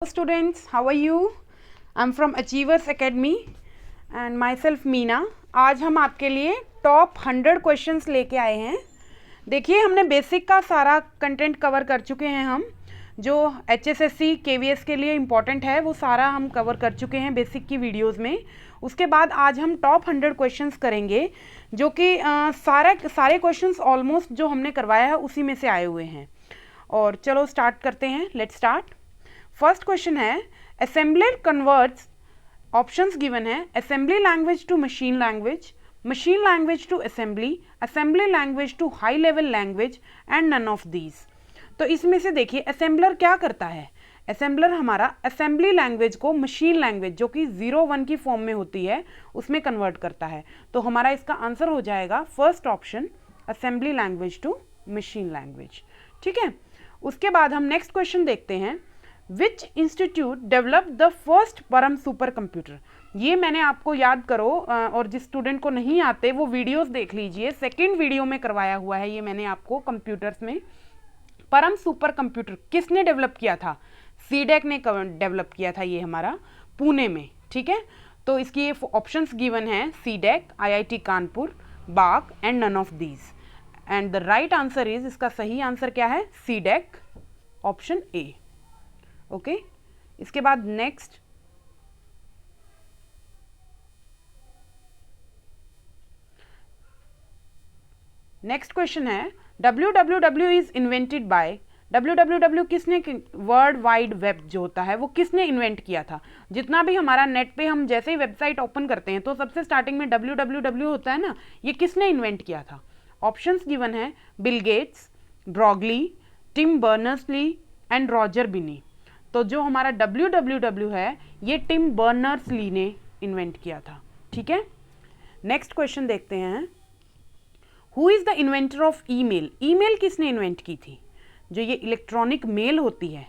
Students, how are you? I'm from Achievers Academy and myself Meena. आज हम आपके लिए टॉप 100 क्वेश्चंस लेके आए हैं। देखिए, हमने बेसिक का सारा कंटेंट कवर कर चुके हैं। हम जो HSSC KVS के लिए इम्पॉर्टेंट है वो सारा हम कवर कर चुके हैं बेसिक की वीडियोस में। उसके बाद आज हम टॉप 100 क्वेश्चंस करेंगे जो कि सारे क्वेश्चंस ऑलमोस्ट जो हमने करवाया है उसी में से आए हुए हैं। और चलो स्टार्ट करते हैं। Let's start. फर्स्ट क्वेश्चन है, असेंबलर कन्वर्ट्स, ऑप्शंस गिवन है, assembly language to machine language, machine language to assembly, assembly language to high level language and none of these. तो इसमें से देखिए असेंबलर क्या करता है। असेंबलर हमारा असेंबली लैंग्वेज को मशीन लैंग्वेज जो कि 0-1 की फॉर्म में होती है उसमें कन्वर्ट करता है। तो हमारा इसका आंसर हो जाएगा first option, assembly language to machine language. ठीक है, उसके बाद हम नेक्स्ट क्वेश्चन देखते हैं। Which institute develop the first Param super computer. ये मैंने आपको याद करो, और जिस स्टूडेंट को नहीं आते वो वीडियोस देख लीजिए। सेकंड वीडियो में करवाया हुआ है ये मैंने आपको कंप्यूटर्स में। परम सुपर कंप्यूटर किसने डेवलप किया था? सीडेक ने डेवलप किया था ये हमारा पुणे में। ठीक है, तो इसकी ये ऑप्शंस गिवन है, सीडेक, IIT कानपुर, बाक and none of these. And the right answer is, इसका सही आंसर क्या है? CDAC, option A. ओके, इसके बाद नेक्स्ट क्वेश्चन है, www is invented by. www किसने, वर्ल्ड वाइड वेब जो होता है वो किसने इन्वेंट किया था? जितना भी हमारा नेट पे हम जैसे ही वेबसाइट ओपन करते हैं तो सबसे स्टार्टिंग में www होता है ना, ये किसने इन्वेंट किया था? ऑप्शंस गिवन है, Bill Gates, Broglie, Tim Berners Lee and Roger Binny. तो जो हमारा www है ये टिम बर्नर्स-ली ने इन्वेंट किया था। ठीक है, नेक्स्ट क्वेश्चन देखते हैं। Who is the inventor of email. Email किसने इन्वेंट की थी? जो ये इलेक्ट्रॉनिक मेल होती है,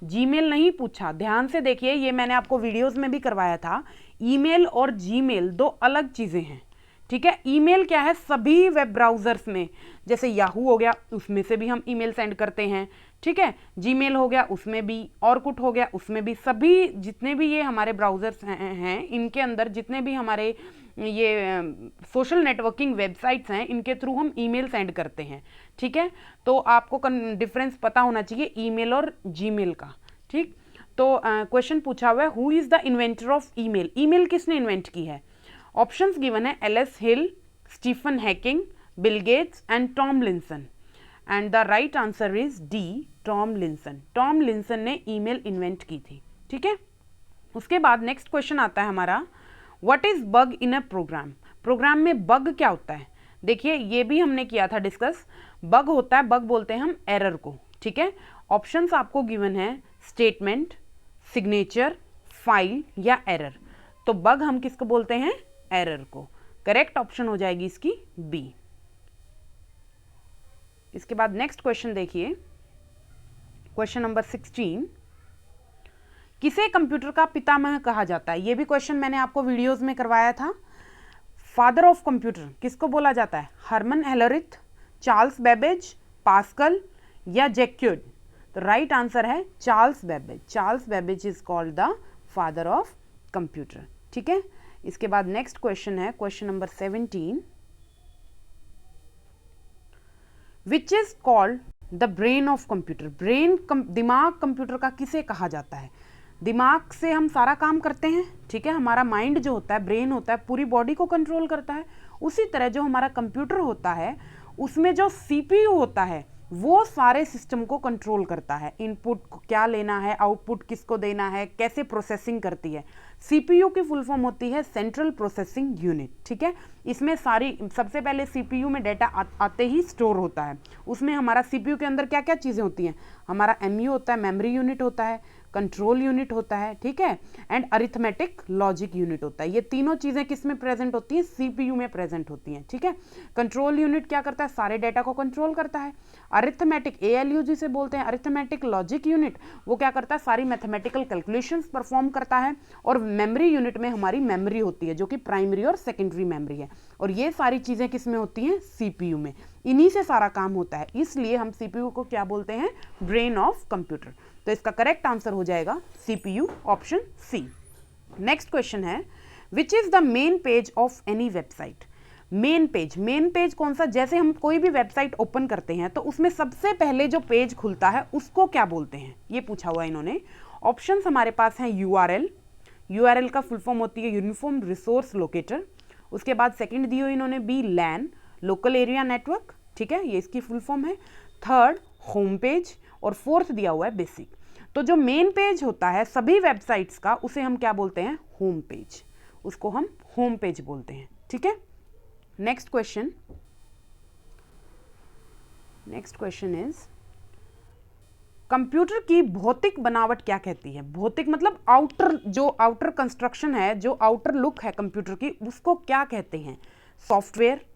जीमेल नहीं पूछा, ध्यान से देखिए, ये मैंने आपको वीडियोस में भी करवाया था। ईमेल और जीमेल दो अलग चीजें हैं। ठीक है, ईमेल क्या है, सभी वेब ब्राउजर्स में, जैसे याहू हो गया उसमें से भी हम ईमेल सेंड करते हैं। ठीक है, जीमेल हो गया उसमें भी, ऑरकुट हो गया उसमें भी, सभी जितने भी ये हमारे ब्राउजर्स हैं इनके अंदर जितने भी हमारे ये सोशल नेटवर्किंग वेबसाइट्स हैं इनके थ्रू हम ईमेल सेंड करते हैं। ठीक है, तो आपको डिफरेंस पता होना चाहिए ईमेल और जीमेल का। ठीक, तो क्वेश्चन पूछा हुआ है, who is the inventor of email. Email किसने इन्वेंट की है? ऑप्शंस गिवन है, L S Hill, Stephen Hawking, Bill Gates and Tom Linson. And the right answer is D, Tom Linson. Tom Linson ने ईमेल इन्वेंट की थी। ठीक है, उसके बाद नेक्स्ट क्वेश्चन आता है हमारा, what is bug in a program. Program में बग क्या होता है? देखिए, ये भी हमने किया था डिस्कस। बग होता है, बग बोलते हैं हम एरर को। ठीक है, ऑप्शंस आपको गिवन है, स्टेटमेंट, सिग्नेचर, फाइल या एरर। तो बग हम किसको बोलते हैं? एरर को। करेक्ट ऑप्शन हो जाएगी इसकी बी। इसके बाद नेक्स्ट क्वेश्चन देखिए, क्वेश्चन नंबर 16, किसे कंप्यूटर का पितामह कहा जाता है? ये भी क्वेश्चन मैंने आपको वीडियोस में करवाया था। फादर ऑफ कंप्यूटर किसको बोला जाता है? हरमन हेलरिथ, चार्ल्स बेबेज, पास्कल या जैक्यूड। तो राइट आंसर है Charles Babbage. Charles Babbage is called the father of computer. ठीक है, इसके बाद नेक्स्ट क्वेश्चन है, question number 17, which is called the brain of computer. Brain, दिमाग कंप्यूटर का किसे कहा जाता है? दिमाग से हम सारा काम करते हैं। ठीक है, हमारा माइंड जो होता है, ब्रेन होता है, पूरी बॉडी को कंट्रोल करता है। उसी तरह जो हमारा कंप्यूटर होता है उसमें जो CPU होता है वो सारे सिस्टम को कंट्रोल करता है। इनपुट क्या लेना है, आउटपुट किसको देना है, कैसे प्रोसेसिंग करती है। CPU की फुल फॉर्म होती है सेंट्रल प्रोसेसिंग यूनिट। ठीक है, इसमें सारी, सबसे पहले CPU में डाटा आते ही स्टोर होता है। उसमें हमारा CPU के अंदर क्या क्या चीज़ें होती हैं? हमारा MU होता है, मेमोरी यूनिट होता है, कंट्रोल यूनिट होता है। ठीक है, एंड अरिथमेटिक लॉजिक यूनिट होता है। ये तीनों चीज़ें किस में प्रेजेंट होती हैं? CPU में प्रेजेंट होती हैं। ठीक है, कंट्रोल यूनिट क्या करता है? सारे डाटा को कंट्रोल करता है। अरिथमेटिक, ALU जिसे बोलते हैं, अरिथमेटिक लॉजिक यूनिट, वो क्या करता है? सारी मैथमेटिकल कैलकुलेशंस परफॉर्म करता है। और मेमोरी यूनिट में हमारी मेमोरी होती है जो कि प्राइमरी और सेकेंडरी मेमोरी है। और ये सारी चीज़ें किस में होती हैं? CPU में। इन्हीं से सारा काम होता है, इसलिए हम CPU को क्या बोलते हैं? Brain of computer. तो तो इसका करेक्ट आंसर हो जाएगा CPU option C. Next question है which is the main page of any website. Main page कौन सा, जैसे हम कोई भी वेबसाइट ओपन करते हैं तो उसमें सबसे पहले जो पेज खुलता है उसको क्या बोलते हैं, ये पूछा हुआ इन्होंने। ऑप्शंस हमारे पास हैं यूआरएल का फुल फॉर्म होती है यूनिफॉर्म रिसोर्स लोकेटर। उसके बाद सेकंड दी हुई इन्होंने बी लैन लोकल एरिया नेटवर्क, ठीक है, ये इसकी फुल फॉर्म है। थर्ड होम पेज और फोर्थ दिया हुआ है बेसिक। तो जो मेन पेज होता है सभी वेबसाइट्स का उसे हम क्या बोलते हैं, होम पेज, उसको हम होम पेज बोलते हैं, ठीक है। नेक्स्ट क्वेश्चन इज कंप्यूटर की भौतिक बनावट क्या कहती है। भौतिक मतलब आउटर कंस्ट्रक्शन है, जो आउटर लुक है कंप्यूटर की, उसको क्या कहते हैं। सॉफ्टवेयर,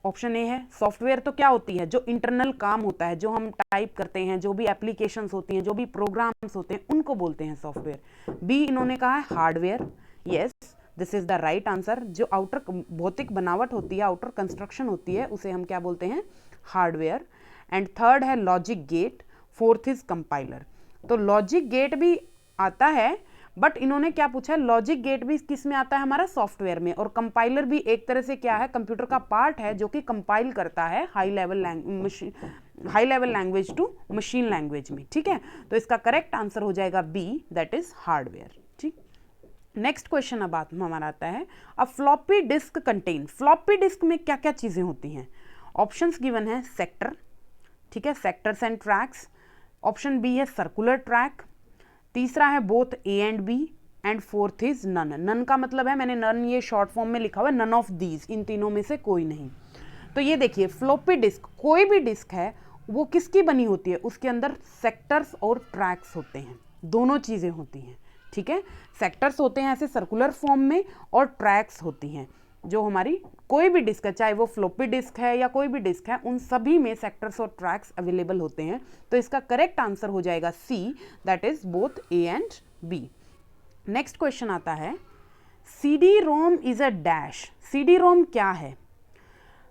ऑप्शन ए है। सॉफ्टवेयर तो क्या होती है, जो इंटरनल काम होता है, जो हम टाइप करते हैं, जो भी एप्लीकेशंस होती हैं, जो भी प्रोग्राम्स होते हैं, उनको बोलते हैं सॉफ्टवेयर। बी इन्होंने कहा है hardware. Yes, this is the right answer. जो आउटर भौतिक बनावट होती है, आउटर कंस्ट्रक्शन होती है, उसे हम क्या बोलते हैं, हार्डवेयर। एंड थर्ड है logic gate, fourth is compiler. तो लॉजिक गेट भी आता है, बट इन्होंने क्या पूछा है, लॉजिक गेट भी किस में आता है, हमारा सॉफ्टवेयर में। और कंपाइलर भी एक तरह से क्या है, कंप्यूटर का पार्ट है जो कि कंपाइल करता है high level language to machine language में, ठीक है। तो इसका करेक्ट आंसर हो जाएगा बी, दैट इज हार्डवेयर, ठीक। नेक्स्ट क्वेश्चन अब हमारा आता है a floppy disk contain. Floppy disk में क्या क्या चीजें होती हैं। ऑप्शंस गिवन है सेक्टर, ठीक है, sectors and tracks. Option B है सर्कुलर ट्रैक। तीसरा है both A and B. And fourth is none. None का मतलब है, मैंने नन ये शॉर्ट फॉर्म में लिखा हुआ है, नन ऑफ दीज, इन तीनों में से कोई नहीं। तो ये देखिए फ्लॉपी डिस्क, कोई भी डिस्क है वो किसकी बनी होती है, उसके अंदर सेक्टर्स और ट्रैक्स होते हैं, दोनों चीजें होती हैं, ठीक है। सेक्टर्स होते हैं ऐसे सर्कुलर फॉर्म में, और ट्रैक्स होती हैं जो हमारी कोई भी डिस्क है, चाहे वो फ्लॉपी डिस्क है या कोई भी डिस्क है, उन सभी में सेक्टर्स और ट्रैक्स अवेलेबल होते हैं। तो इसका करेक्ट आंसर हो जाएगा C, that is both A and B. Next question आता है CD ROM is a dash. CD ROM क्या है।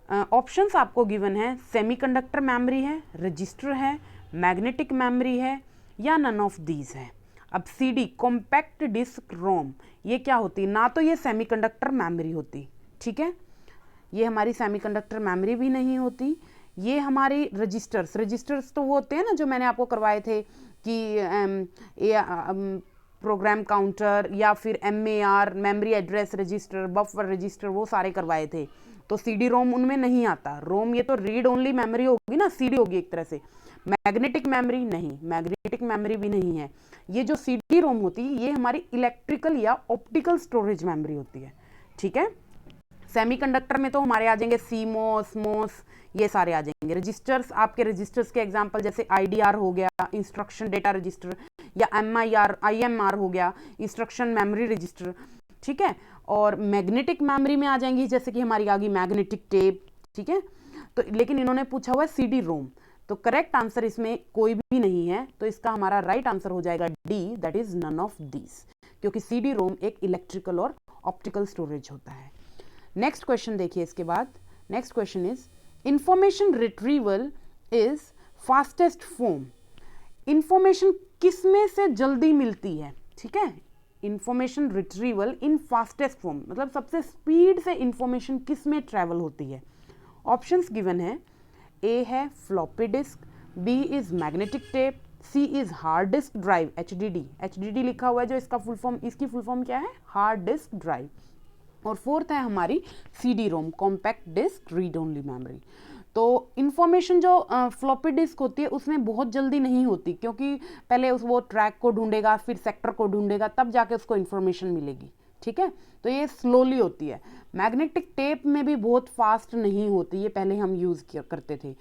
ऑप्शंस आपको गिवन है, सेमीकंडक्टर मेमोरी है, रजिस्टर है, मैग्नेटिक मेमोरी है, या नन ऑफ दीज है। अब CD कॉम्पैक्ट डिस्क रोम ये क्या होती, ना तो ये सेमीकंडक्टर मेमोरी होती, ठीक है, ये हमारी सेमीकंडक्टर मेमोरी भी नहीं होती। ये हमारी रजिस्टर्स तो वो होते हैं ना जो मैंने आपको करवाए थे कि प्रोग्राम काउंटर या फिर MAR memory address register, buffer register, वो सारे करवाए थे। तो CD रोम उनमें नहीं आता। रोम ये तो रीड ओनली मेमोरी होगी ना, CD होगी एक तरह से। मैग्नेटिक मेमोरी नहीं, मैग्नेटिक मेमोरी भी नहीं है। ये जो CD रोम होती है ये हमारी इलेक्ट्रिकल या ऑप्टिकल स्टोरेज मेमोरी होती है, ठीक है। सेमीकंडक्टर में तो हमारे आ जाएंगे CMOS, MOS, ये सारे आ जाएंगे। रजिस्टर्स, आपके रजिस्टर्स के एग्जांपल जैसे IDR हो गया, इंस्ट्रक्शन डेटा रजिस्टर, या IMR हो गया, इंस्ट्रक्शन मेमोरी रजिस्टर, ठीक है। और मैग्नेटिक मेमोरी में आ जाएंगी जैसे कि हमारी आ गई मैग्नेटिक टेप, ठीक है। तो लेकिन इन्होंने पूछा हुआ है CD रोम, तो करेक्ट आंसर इसमें कोई भी नहीं है। तो इसका हमारा राइट आंसर हो जाएगा D, that is none of these, क्योंकि CD रोम एक इलेक्ट्रिकल और ऑप्टिकल स्टोरेज होता है। नेक्स्ट क्वेश्चन देखिए इसके बाद। Next question is information retrieval is fastest form. Information किस में से जल्दी मिलती है, ठीक है। इंफॉर्मेशन रिट्रीवल इन फास्टेस्ट फॉर्म मतलब सबसे स्पीड से इंफॉर्मेशन किस में ट्रेवल होती है। ऑप्शंस गिवन है, ए है floppy disk, B is magnetic tape, C is hard disk drive, HDD लिखा हुआ है जो इसका फुल फॉर्म, इसकी फुल फॉर्म क्या है, हार्ड डिस्क ड्राइव। और फोर्थ है हमारी CD ROM, compact disc read only memory. तो इन्फॉर्मेशन जो फ्लॉपी डिस्क होती है उसमें बहुत जल्दी नहीं होती, क्योंकि पहले वो ट्रैक को ढूंढेगा, फिर सेक्टर को ढूंढेगा, तब जाके उसको इन्फॉर्मेशन मिलेगी, ठीक है। तो ये स्लोली होती है। मैग्नेटिक टेप में भी बहुत फास्ट नहीं होती, ये पहले हम यूज़ करते थे।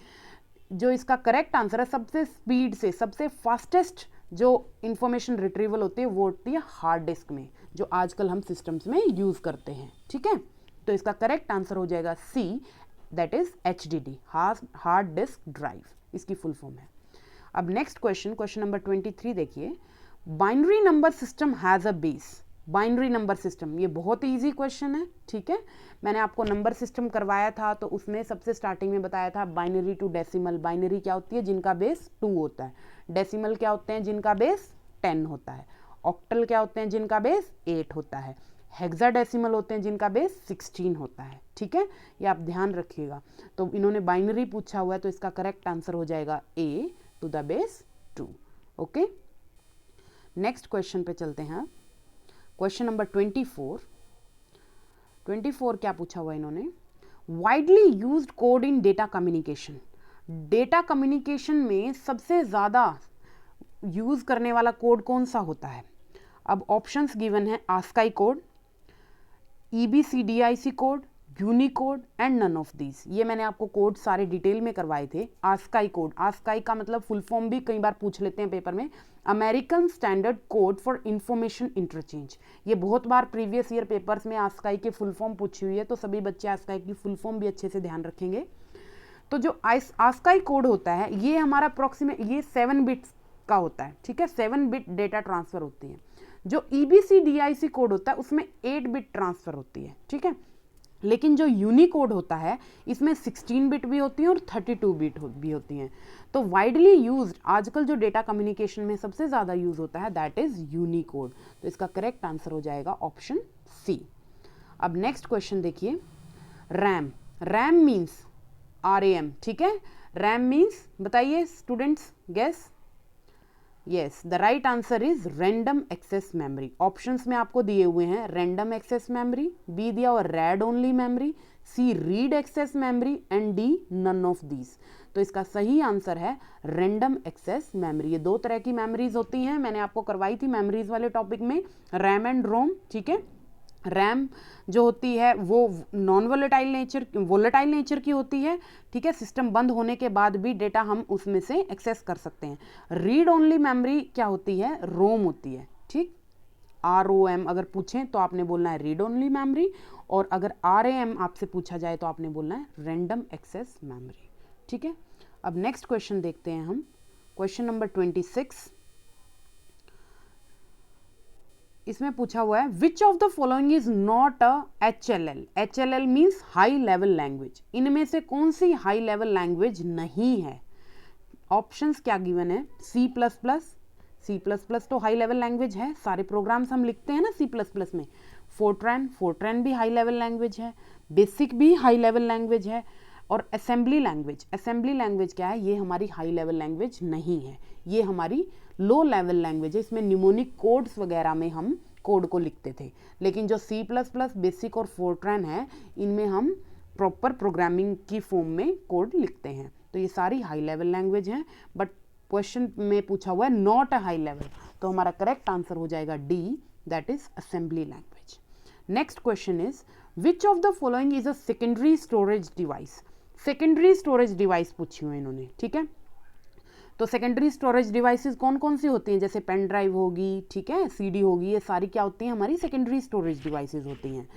जो इसका करेक्ट आंसर है, सबसे स्पीड से सबसे फास्टेस्ट जो इंफॉर्मेशन रिट्रीवल होती है वो होती है हार्ड डिस्क में, जो आजकल हम सिस्टम्स में यूज़ करते हैं, ठीक है। तो इसका करेक्ट आंसर हो जाएगा C, that is HDD, hard disk drive, इसकी फुल फॉर्म है। अब नेक्स्ट क्वेश्चन, क्वेश्चन नंबर 23 देखिए। Binary number system has a base, binary number system, ये बहुत ही ईजी क्वेश्चन है, ठीक है। मैंने आपको नंबर सिस्टम करवाया था तो उसमें सबसे स्टार्टिंग में बताया था बाइनरी टू डेसिमल। बाइनरी क्या होती है? जिनका बेस 2 होता है। डेसिमल क्या होते हैं? जिनका बेस 10 होता है। ऑक्टल क्या होते हैं? जिनका बेस 8 होता है। हेक्साडेसिमल होते हैं जिनका बेस 16 होता है, ठीक है। ये आप ध्यान रखिएगा। तो इन्होंने बाइनरी पूछा हुआ है तो इसका करेक्ट आंसर हो जाएगा a to the base 2। Okay, next question पे चलते हैं। क्वेश्चन नंबर 24 क्या पूछा हुआ इन्होंने? वाइडली यूज्ड कोड इन डेटा कम्युनिकेशन। डेटा कम्युनिकेशन में सबसे ज़्यादा यूज़ करने वाला कोड कौन सा होता है? अब ऑप्शंस गिवन है ASCII code, EBCDIC code, unicode and none of these. ये मैंने आपको कोड सारे डिटेल में करवाए थे। आस्काई कोड, आस्काई का मतलब फुल फॉर्म भी कई बार पूछ लेते हैं पेपर में, American standard code for information interchange. ये बहुत बार प्रीवियस ईयर पेपर्स में आस्काई के फुल फॉर्म पूछी हुई है, तो सभी बच्चे आस्काई की फुल फॉर्म भी अच्छे से ध्यान रखेंगे। तो जो आस्काई कोड होता है ये हमारा अप्रोक्सीमेट ये 7 बिट्स का होता है, ठीक है। 7 बिट डेटा ट्रांसफर होती है। जो EBCDIC कोड होता है उसमें 8 बिट ट्रांसफर होती है, ठीक है। लेकिन जो यूनिकोड होता है इसमें 16 बिट भी होती हैं और 32 बिट भी होती हैं। तो वाइडली यूज्ड आजकल जो डेटा कम्युनिकेशन में सबसे ज़्यादा यूज होता है दैट इज यूनिकोड। तो इसका करेक्ट आंसर हो जाएगा ऑप्शन सी। अब नेक्स्ट क्वेश्चन देखिए, रैम। रैम मीन्स RAM, ठीक है। रैम मीन्स बताइए students, guess. Yes, the right answer is random access memory. Options में आपको दिए हुए हैं रैंडम एक्सेस मेमोरी, बी दिया हुआ read only memory, C read access memory and D none of these. तो इसका सही आंसर है रैंडम एक्सेस मेमोरी। ये 2 तरह की मेमोरीज होती हैं, मैंने आपको करवाई थी मेमोरीज वाले टॉपिक में, रैम एंड रोम, ठीक है। रैम जो होती है वो नॉन वोलेटाइल नेचर की होती है, ठीक है। सिस्टम बंद होने के बाद भी डेटा हम उसमें से एक्सेस कर सकते हैं। रीड ओनली मेमोरी क्या होती है? रोम होती है, ठीक। ROM अगर पूछें तो आपने बोलना है रीड ओनली मेमोरी, और अगर RAM आपसे पूछा जाए तो आपने बोलना है रैंडम एक्सेस मेमोरी, ठीक है। अब नेक्स्ट क्वेश्चन देखते हैं हम, क्वेश्चन नंबर 26। इसमें पूछा हुआ है विच of the following is not a HLL। HLL means high level language. इनमें से कौन सी हाई लेवल लैंग्वेज नहीं है? ऑप्शंस क्या गिवन है? C++ तो हाई लेवल लैंग्वेज है, सारे प्रोग्राम्स हम लिखते हैं ना C++ में। फोर्ट्रैन भी हाई लेवल लैंग्वेज है, बेसिक भी हाई लेवल लैंग्वेज है, और असेंबली लैंग्वेज क्या है? ये हमारी हाई लेवल लैंग्वेज नहीं है, ये हमारी लो लेवल लैंग्वेज है। इसमें न्यूमोनिक कोड्स वगैरह में हम कोड को लिखते थे, लेकिन जो C++, बेसिक और फोर्ट्रैन है इनमें हम प्रॉपर प्रोग्रामिंग की फॉर्म में कोड लिखते हैं। तो ये सारी हाई लेवल लैंग्वेज हैं, बट क्वेश्चन में पूछा हुआ है नॉट अ हाई लेवल, तो हमारा करेक्ट आंसर हो जाएगा D, that is assembly language. Next question is which of the following is a secondary storage device. Secondary storage device पूछी हुई इन्होंने, ठीक है। तो सेकेंडरी स्टोरेज डिवाइसेस कौन कौन सी होती हैं? जैसे पेन ड्राइव होगी, ठीक है, CD होगी, ये सारी क्या होती हैं? हमारी सेकेंडरी स्टोरेज डिवाइसेस होती हैं।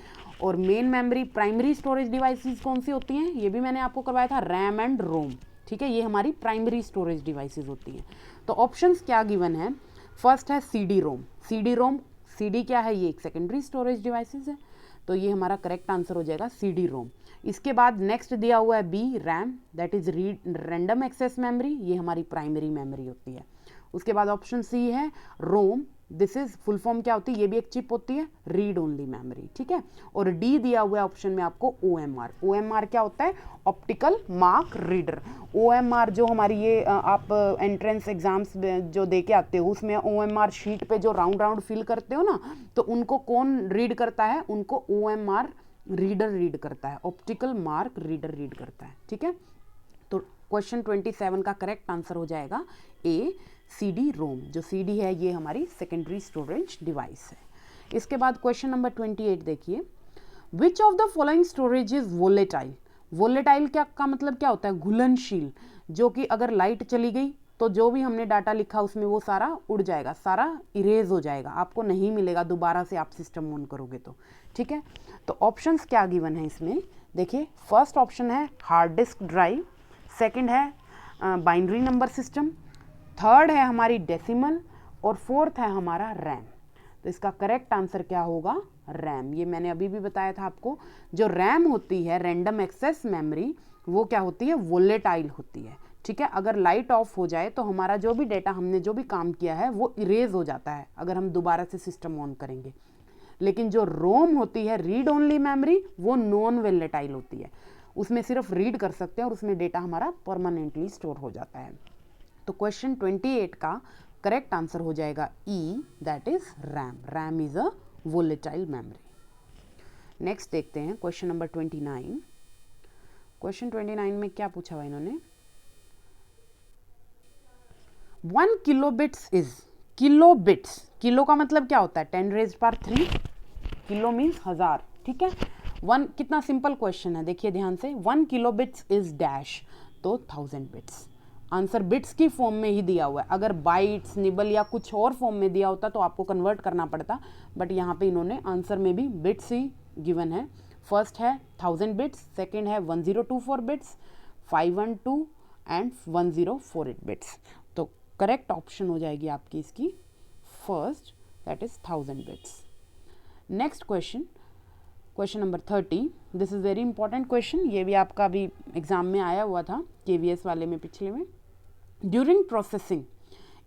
और main memory primary storage devices कौन सी होती हैं? ये भी मैंने आपको करवाया था, रैम एंड रोम, ठीक है। ये हमारी प्राइमरी स्टोरेज डिवाइसेस होती हैं। तो ऑप्शंस क्या गिवन है? फर्स्ट है CD-ROM। CD क्या है? ये एक सेकेंडरी स्टोरेज डिवाइसेस है, तो ये हमारा करेक्ट आंसर हो जाएगा CD-ROM। इसके बाद नेक्स्ट दिया हुआ है B, RAM, that is random access memory, ये हमारी प्राइमरी मेमोरी होती है। उसके बाद ऑप्शन C है रोम, दिस इज फुल फॉर्म क्या होती है? ये भी एक चिप होती है, रीड ओनली मेमोरी, ठीक है। और D दिया हुआ है ऑप्शन में आपको OMR क्या होता है? Optical mark reader. OMR जो हमारी ये आप एंट्रेंस एग्जाम्स जो दे के आते हो उसमें OMR शीट पे जो राउंड फिल करते हो ना, तो उनको कौन रीड करता है? उनको OMR रीडर रीड करता है, ऑप्टिकल मार्क रीडर रीड करता है, ठीक है। तो क्वेश्चन 27 का करेक्ट आंसर हो जाएगा A, CD-ROM। जो CD है ये हमारी सेकेंडरी स्टोरेज डिवाइस है। इसके बाद क्वेश्चन नंबर 28 देखिए, which of the following storage is volatile. Volatile क्या का मतलब क्या होता है? घुलनशील, जो कि अगर लाइट चली गई तो जो भी हमने डाटा लिखा उसमें वो सारा उड़ जाएगा, सारा इरेज हो जाएगा, आपको नहीं मिलेगा दोबारा से आप सिस्टम ऑन करोगे तो, ठीक है। तो ऑप्शंस क्या गिवन है इसमें? देखिए, फर्स्ट ऑप्शन है हार्ड डिस्क ड्राइव, सेकंड है बाइनरी नंबर सिस्टम, थर्ड है हमारी डेसिमल, और फोर्थ है हमारा रैम। तो इसका करेक्ट आंसर क्या होगा, रैम। ये मैंने अभी भी बताया था आपको, जो रैम होती है रैंडम एक्सेस मेमोरी, वो क्या होती है, वोलेटाइल होती है। ठीक है, अगर लाइट ऑफ हो जाए तो हमारा जो भी डेटा, हमने जो भी काम किया है वो इरेज हो जाता है अगर हम दोबारा से सिस्टम ऑन करेंगे। लेकिन जो रोम होती है, रीड ओनली मेमोरी, वो नॉन वोलेटाइल होती है, उसमें सिर्फ रीड कर सकते हैं और उसमें डेटा हमारा परमानेंटली स्टोर हो जाता है। तो क्वेश्चन 28 का करेक्ट आंसर हो जाएगा E, that is RAM. RAM is a volatile memory. Next देखते हैं क्वेश्चन नंबर 29। क्वेश्चन 29 में क्या पूछा हुआ इन्होंने, 1 किलोबिट्स इज, किलोबिट्स, किलो का मतलब क्या होता है, 10⁻³ किलो मीन्स 1000। ठीक है, 1 कितना सिंपल क्वेश्चन है, देखिए ध्यान से, 1 किलोबिट्स इज डैश, तो 1000 बिट्स। आंसर बिट्स की फॉर्म में ही दिया हुआ है, अगर बाइट्स, निबल या कुछ और फॉर्म में दिया होता तो आपको कन्वर्ट करना पड़ता, बट यहाँ पे इन्होंने आंसर में भी बिट्स ही गिवन है। फर्स्ट है 1000 बिट्स, सेकेंड है 1024 बिट्स, 512 एंड 1048 बिट्स। तो करेक्ट ऑप्शन हो जाएगी आपकी इसकी first, that is 1000 bits. Next question, question number 30। This is very important question, ये भी आपका भी एग्जाम में आया हुआ था, KVS वाले में, पिछले में। During processing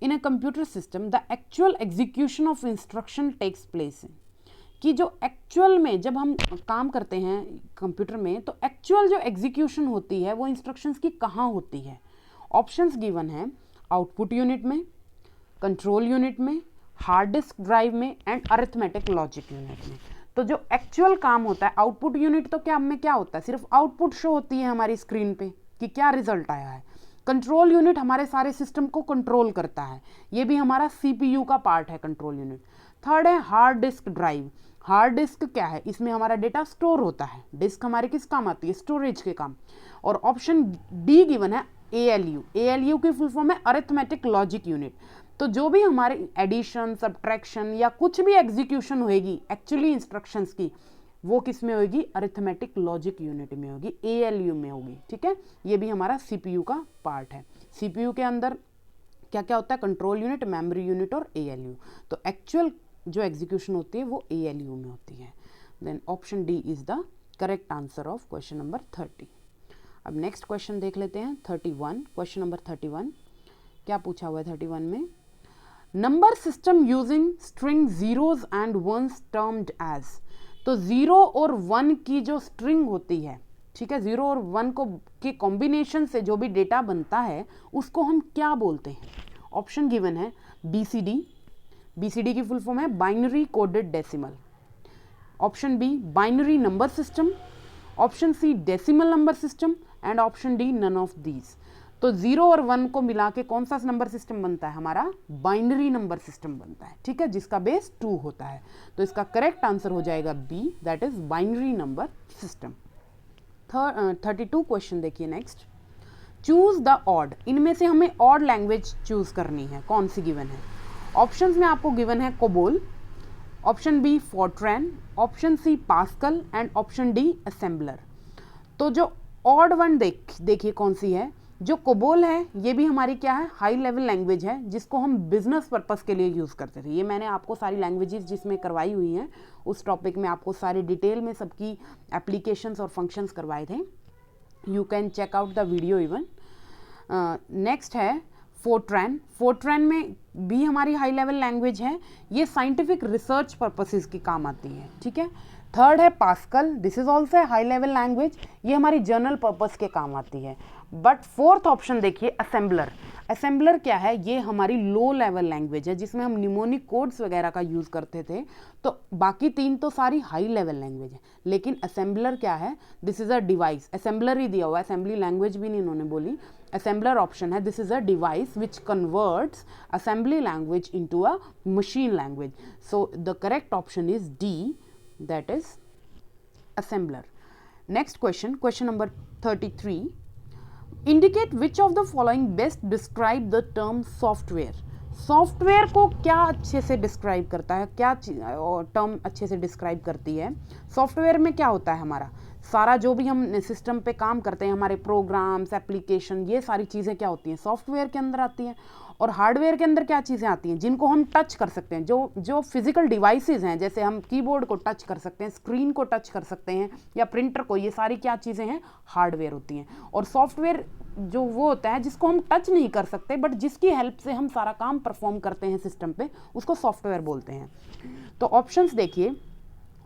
in a computer system the actual execution of instruction takes place in, कि जो एक्चुअल में जब हम काम करते हैं कंप्यूटर में, तो एक्चुअल जो एग्जीक्यूशन होती है वो इंस्ट्रक्शंस की कहाँ होती है। ऑप्शंस गिवन है, आउटपुट यूनिट में, कंट्रोल यूनिट में, हार्ड डिस्क ड्राइव में एंड अरिथमेटिक लॉजिक यूनिट में। तो जो एक्चुअल काम होता है आउटपुट यूनिट, तो क्या हमें क्या होता है, सिर्फ आउटपुट शो होती है हमारी स्क्रीन पे कि क्या रिजल्ट आया है। कंट्रोल यूनिट हमारे सारे सिस्टम को कंट्रोल करता है, ये भी हमारा CPU का पार्ट है कंट्रोल यूनिट। थर्ड है hard disk drive. Hard disk क्या है, इसमें हमारा डेटा स्टोर होता है, डिस्क हमारे किस काम आती है, स्टोरेज के काम। और ऑप्शन डी गिवन है ALU। ALU की फुल फॉर्म है अरिथमेटिक लॉजिक यूनिट। तो जो भी हमारे एडिशन, सब्ट्रैक्शन या कुछ भी एग्जीक्यूशन होगी एक्चुअली इंस्ट्रक्शंस की, वो किस में होगी, अरिथमेटिक लॉजिक यूनिट में होगी, ALU में होगी। ठीक है, ये भी हमारा CPU का पार्ट है। CPU के अंदर क्या क्या होता है, कंट्रोल यूनिट, मेमोरी यूनिट और ALU। तो एक्चुअल जो एग्जीक्यूशन होती है वो ALU में होती है। Then option D is the correct answer of question number 30। अब नेक्स्ट क्वेश्चन देख लेते हैं 31। क्वेश्चन नंबर 31 क्या पूछा हुआ है 31 में, number system using string zeros and ones termed as. तो 0 और 1 की जो स्ट्रिंग होती है, ठीक है, 0 और 1 को के कॉम्बिनेशन से जो भी डेटा बनता है उसको हम क्या बोलते हैं। ऑप्शन गिवन है BCD, BCD की फुल फॉर्म है binary coded decimal. Option B binary number system, option C decimal number system and option D none of these. तो 0 और 1 को मिला के कौन सा नंबर सिस्टम बनता है, हमारा बाइनरी नंबर सिस्टम बनता है। ठीक है, जिसका बेस 2 होता है। तो इसका करेक्ट आंसर हो जाएगा B, that is binary number system. 32 question देखिए नेक्स्ट, चूज द ऑड। इनमें से हमें ऑड लैंग्वेज चूज करनी है, कौन सी गिवन है। ऑप्शंस में आपको गिवन है COBOL, option B Fortran, option C Pascal and option D assembler. तो जो ऑड वन देखिए कौन सी है, जो कोबोल है ये भी हमारी क्या है, हाई लेवल लैंग्वेज है, जिसको हम बिजनेस पर्पस के लिए यूज़ करते थे। ये मैंने आपको सारी लैंग्वेजेस जिसमें करवाई हुई हैं, उस टॉपिक में आपको सारी डिटेल में सबकी एप्लीकेशंस और फंक्शंस करवाए थे। You can check out the video even. Next है फोर्ट्रैन। फोर्ट्रैन में भी हमारी हाई लेवल लैंग्वेज है, ये साइंटिफिक रिसर्च पर्पसेस की काम आती है। ठीक है, थर्ड है pascal, this is also high level language, ये हमारी जर्नल पर्पस के काम आती है। बट फोर्थ ऑप्शन देखिए असेंबलर। असेंबलर क्या है, ये हमारी लो लेवल लैंग्वेज है, जिसमें हम निमोनिक कोड्स वगैरह का यूज़ करते थे। तो बाकी 3 तो सारी हाई लेवल लैंग्वेज है, लेकिन असेंबलर क्या है, this is a device. Assembler ही दिया हुआ है, असेंबली लैंग्वेज भी नहीं इन्होंने बोली। असेंबलर ऑप्शन है, this is a device which converts assembly language into a machine language. So the correct option is D, that is assembler. Next question, question number 33. Indicate which of the following best describe the term software. Software को क्या अच्छे से describe करता है, क्या term अच्छे से describe करती है। सॉफ्टवेयर में क्या होता है, हमारा सारा जो भी हम सिस्टम पे काम करते हैं, हमारे प्रोग्राम्स, एप्लीकेशन, ये सारी चीज़ें क्या होती हैं, सॉफ्टवेयर के अंदर आती हैं। और हार्डवेयर के अंदर क्या चीज़ें आती हैं जिनको हम टच कर सकते हैं, जो जो फिजिकल डिवाइसेस हैं, जैसे हम कीबोर्ड को टच कर सकते हैं, स्क्रीन को टच कर सकते हैं या प्रिंटर को, ये सारी क्या चीज़ें हैं, हार्डवेयर होती हैं। और सॉफ्टवेयर जो वो होता है जिसको हम टच नहीं कर सकते बट जिसकी हेल्प से हम सारा काम परफॉर्म करते हैं सिस्टम पे, उसको सॉफ्टवेयर बोलते हैं। तो ऑप्शंस देखिए,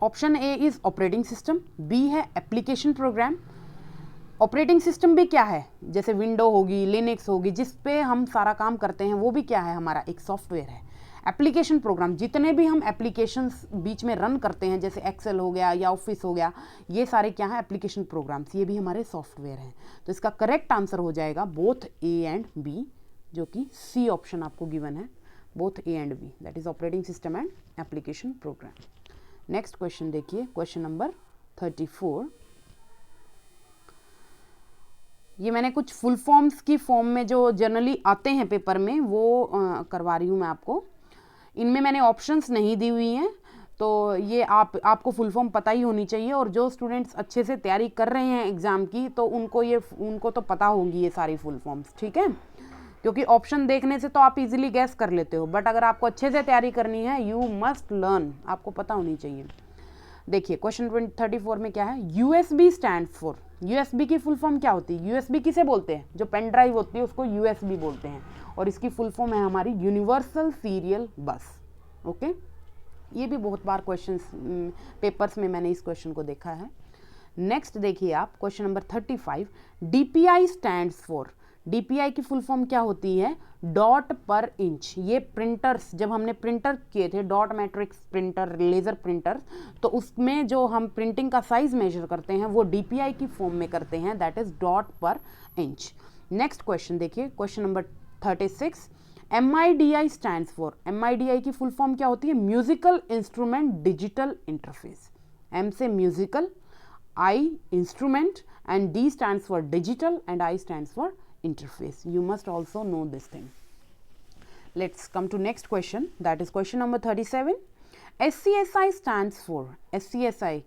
option A is operating system, B है एप्लीकेशन प्रोग्राम। ऑपरेटिंग सिस्टम भी क्या है, जैसे विंडो होगी, लिनक्स होगी, जिस पे हम सारा काम करते हैं, वो भी क्या है, हमारा एक सॉफ्टवेयर है। एप्लीकेशन प्रोग्राम, जितने भी हम एप्लीकेशंस बीच में रन करते हैं, जैसे एक्सेल हो गया या ऑफिस हो गया, ये सारे क्या है, एप्लीकेशन प्रोग्राम्स, ये भी हमारे सॉफ्टवेयर हैं। तो इसका करेक्ट आंसर हो जाएगा बोथ ए एंड बी, जो कि सी ऑप्शन आपको गिवन है, both A and B, that is operating system and application program. Next question देखिए, क्वेश्चन नंबर 34। ये मैंने कुछ फुल फॉर्म्स की फॉर्म में जो जनरली आते हैं पेपर में, वो करवा रही हूँ मैं आपको। इनमें मैंने ऑप्शंस नहीं दी हुई हैं, तो ये आपको फुल फॉर्म पता ही होनी चाहिए। और जो स्टूडेंट्स अच्छे से तैयारी कर रहे हैं एग्ज़ाम की, तो उनको तो पता होगी ये सारी फुल फॉर्म्स, ठीक है, क्योंकि ऑप्शन देखने से तो आप इजीली गैस कर लेते हो, बट अगर आपको अच्छे से तैयारी करनी है, यू मस्ट लर्न, आपको पता होनी चाहिए। देखिए क्वेश्चन 34 में क्या है, यूएसबी स्टैंड फॉर, यूएसबी की फुल फॉर्म क्या होती है, यूएसबी किसे बोलते हैं, जो पेन ड्राइव होती है उसको यूएसबी बोलते हैं, और इसकी फुल फॉर्म है हमारी यूनिवर्सल सीरियल बस। ओके, ये भी बहुत बार क्वेश्चंस पेपर्स में मैंने इस क्वेश्चन को देखा है। नेक्स्ट देखिए आप, question number 35, DPI stands for, DPI की फुल फॉर्म क्या होती है, डॉट पर इंच। ये प्रिंटर्स, जब हमने प्रिंटर किए थे, dot matrix printer, laser printer, तो उसमें जो हम प्रिंटिंग का साइज मेजर करते हैं वो डीपीआई की फॉर्म में करते हैं, दैट इज डॉट पर इंच। नेक्स्ट क्वेश्चन देखिए, question number 36, MIDI stands for, MIDI की फुल फॉर्म क्या होती है, musical instrument digital interface. M से musical, I instrument, and D stands for digital and I stands for interface. You must also know this thing. Let's come to next question, that is question number 37. SCSI stands for, SCSI,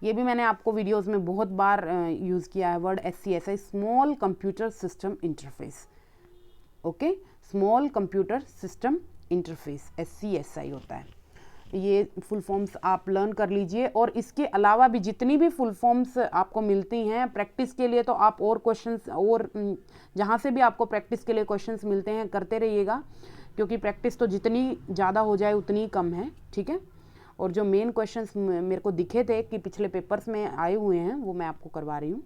ये भी मैंने आपको videos में बहुत बार use किया है word SCSI, small computer system interface. Okay, small computer system interface SCSI होता है। ये फुल फॉर्म्स आप लर्न कर लीजिए, और इसके अलावा भी जितनी भी फुल फॉर्म्स आपको मिलती हैं प्रैक्टिस के लिए, तो आप और क्वेश्चंस, और जहाँ से भी आपको प्रैक्टिस के लिए क्वेश्चंस मिलते हैं करते रहिएगा, क्योंकि प्रैक्टिस तो जितनी ज़्यादा हो जाए उतनी कम है, ठीक है। और जो मेन क्वेश्चंस मेरे को दिखे थे कि पिछले पेपर्स में आए हुए हैं, वो मैं आपको करवा रही हूँ।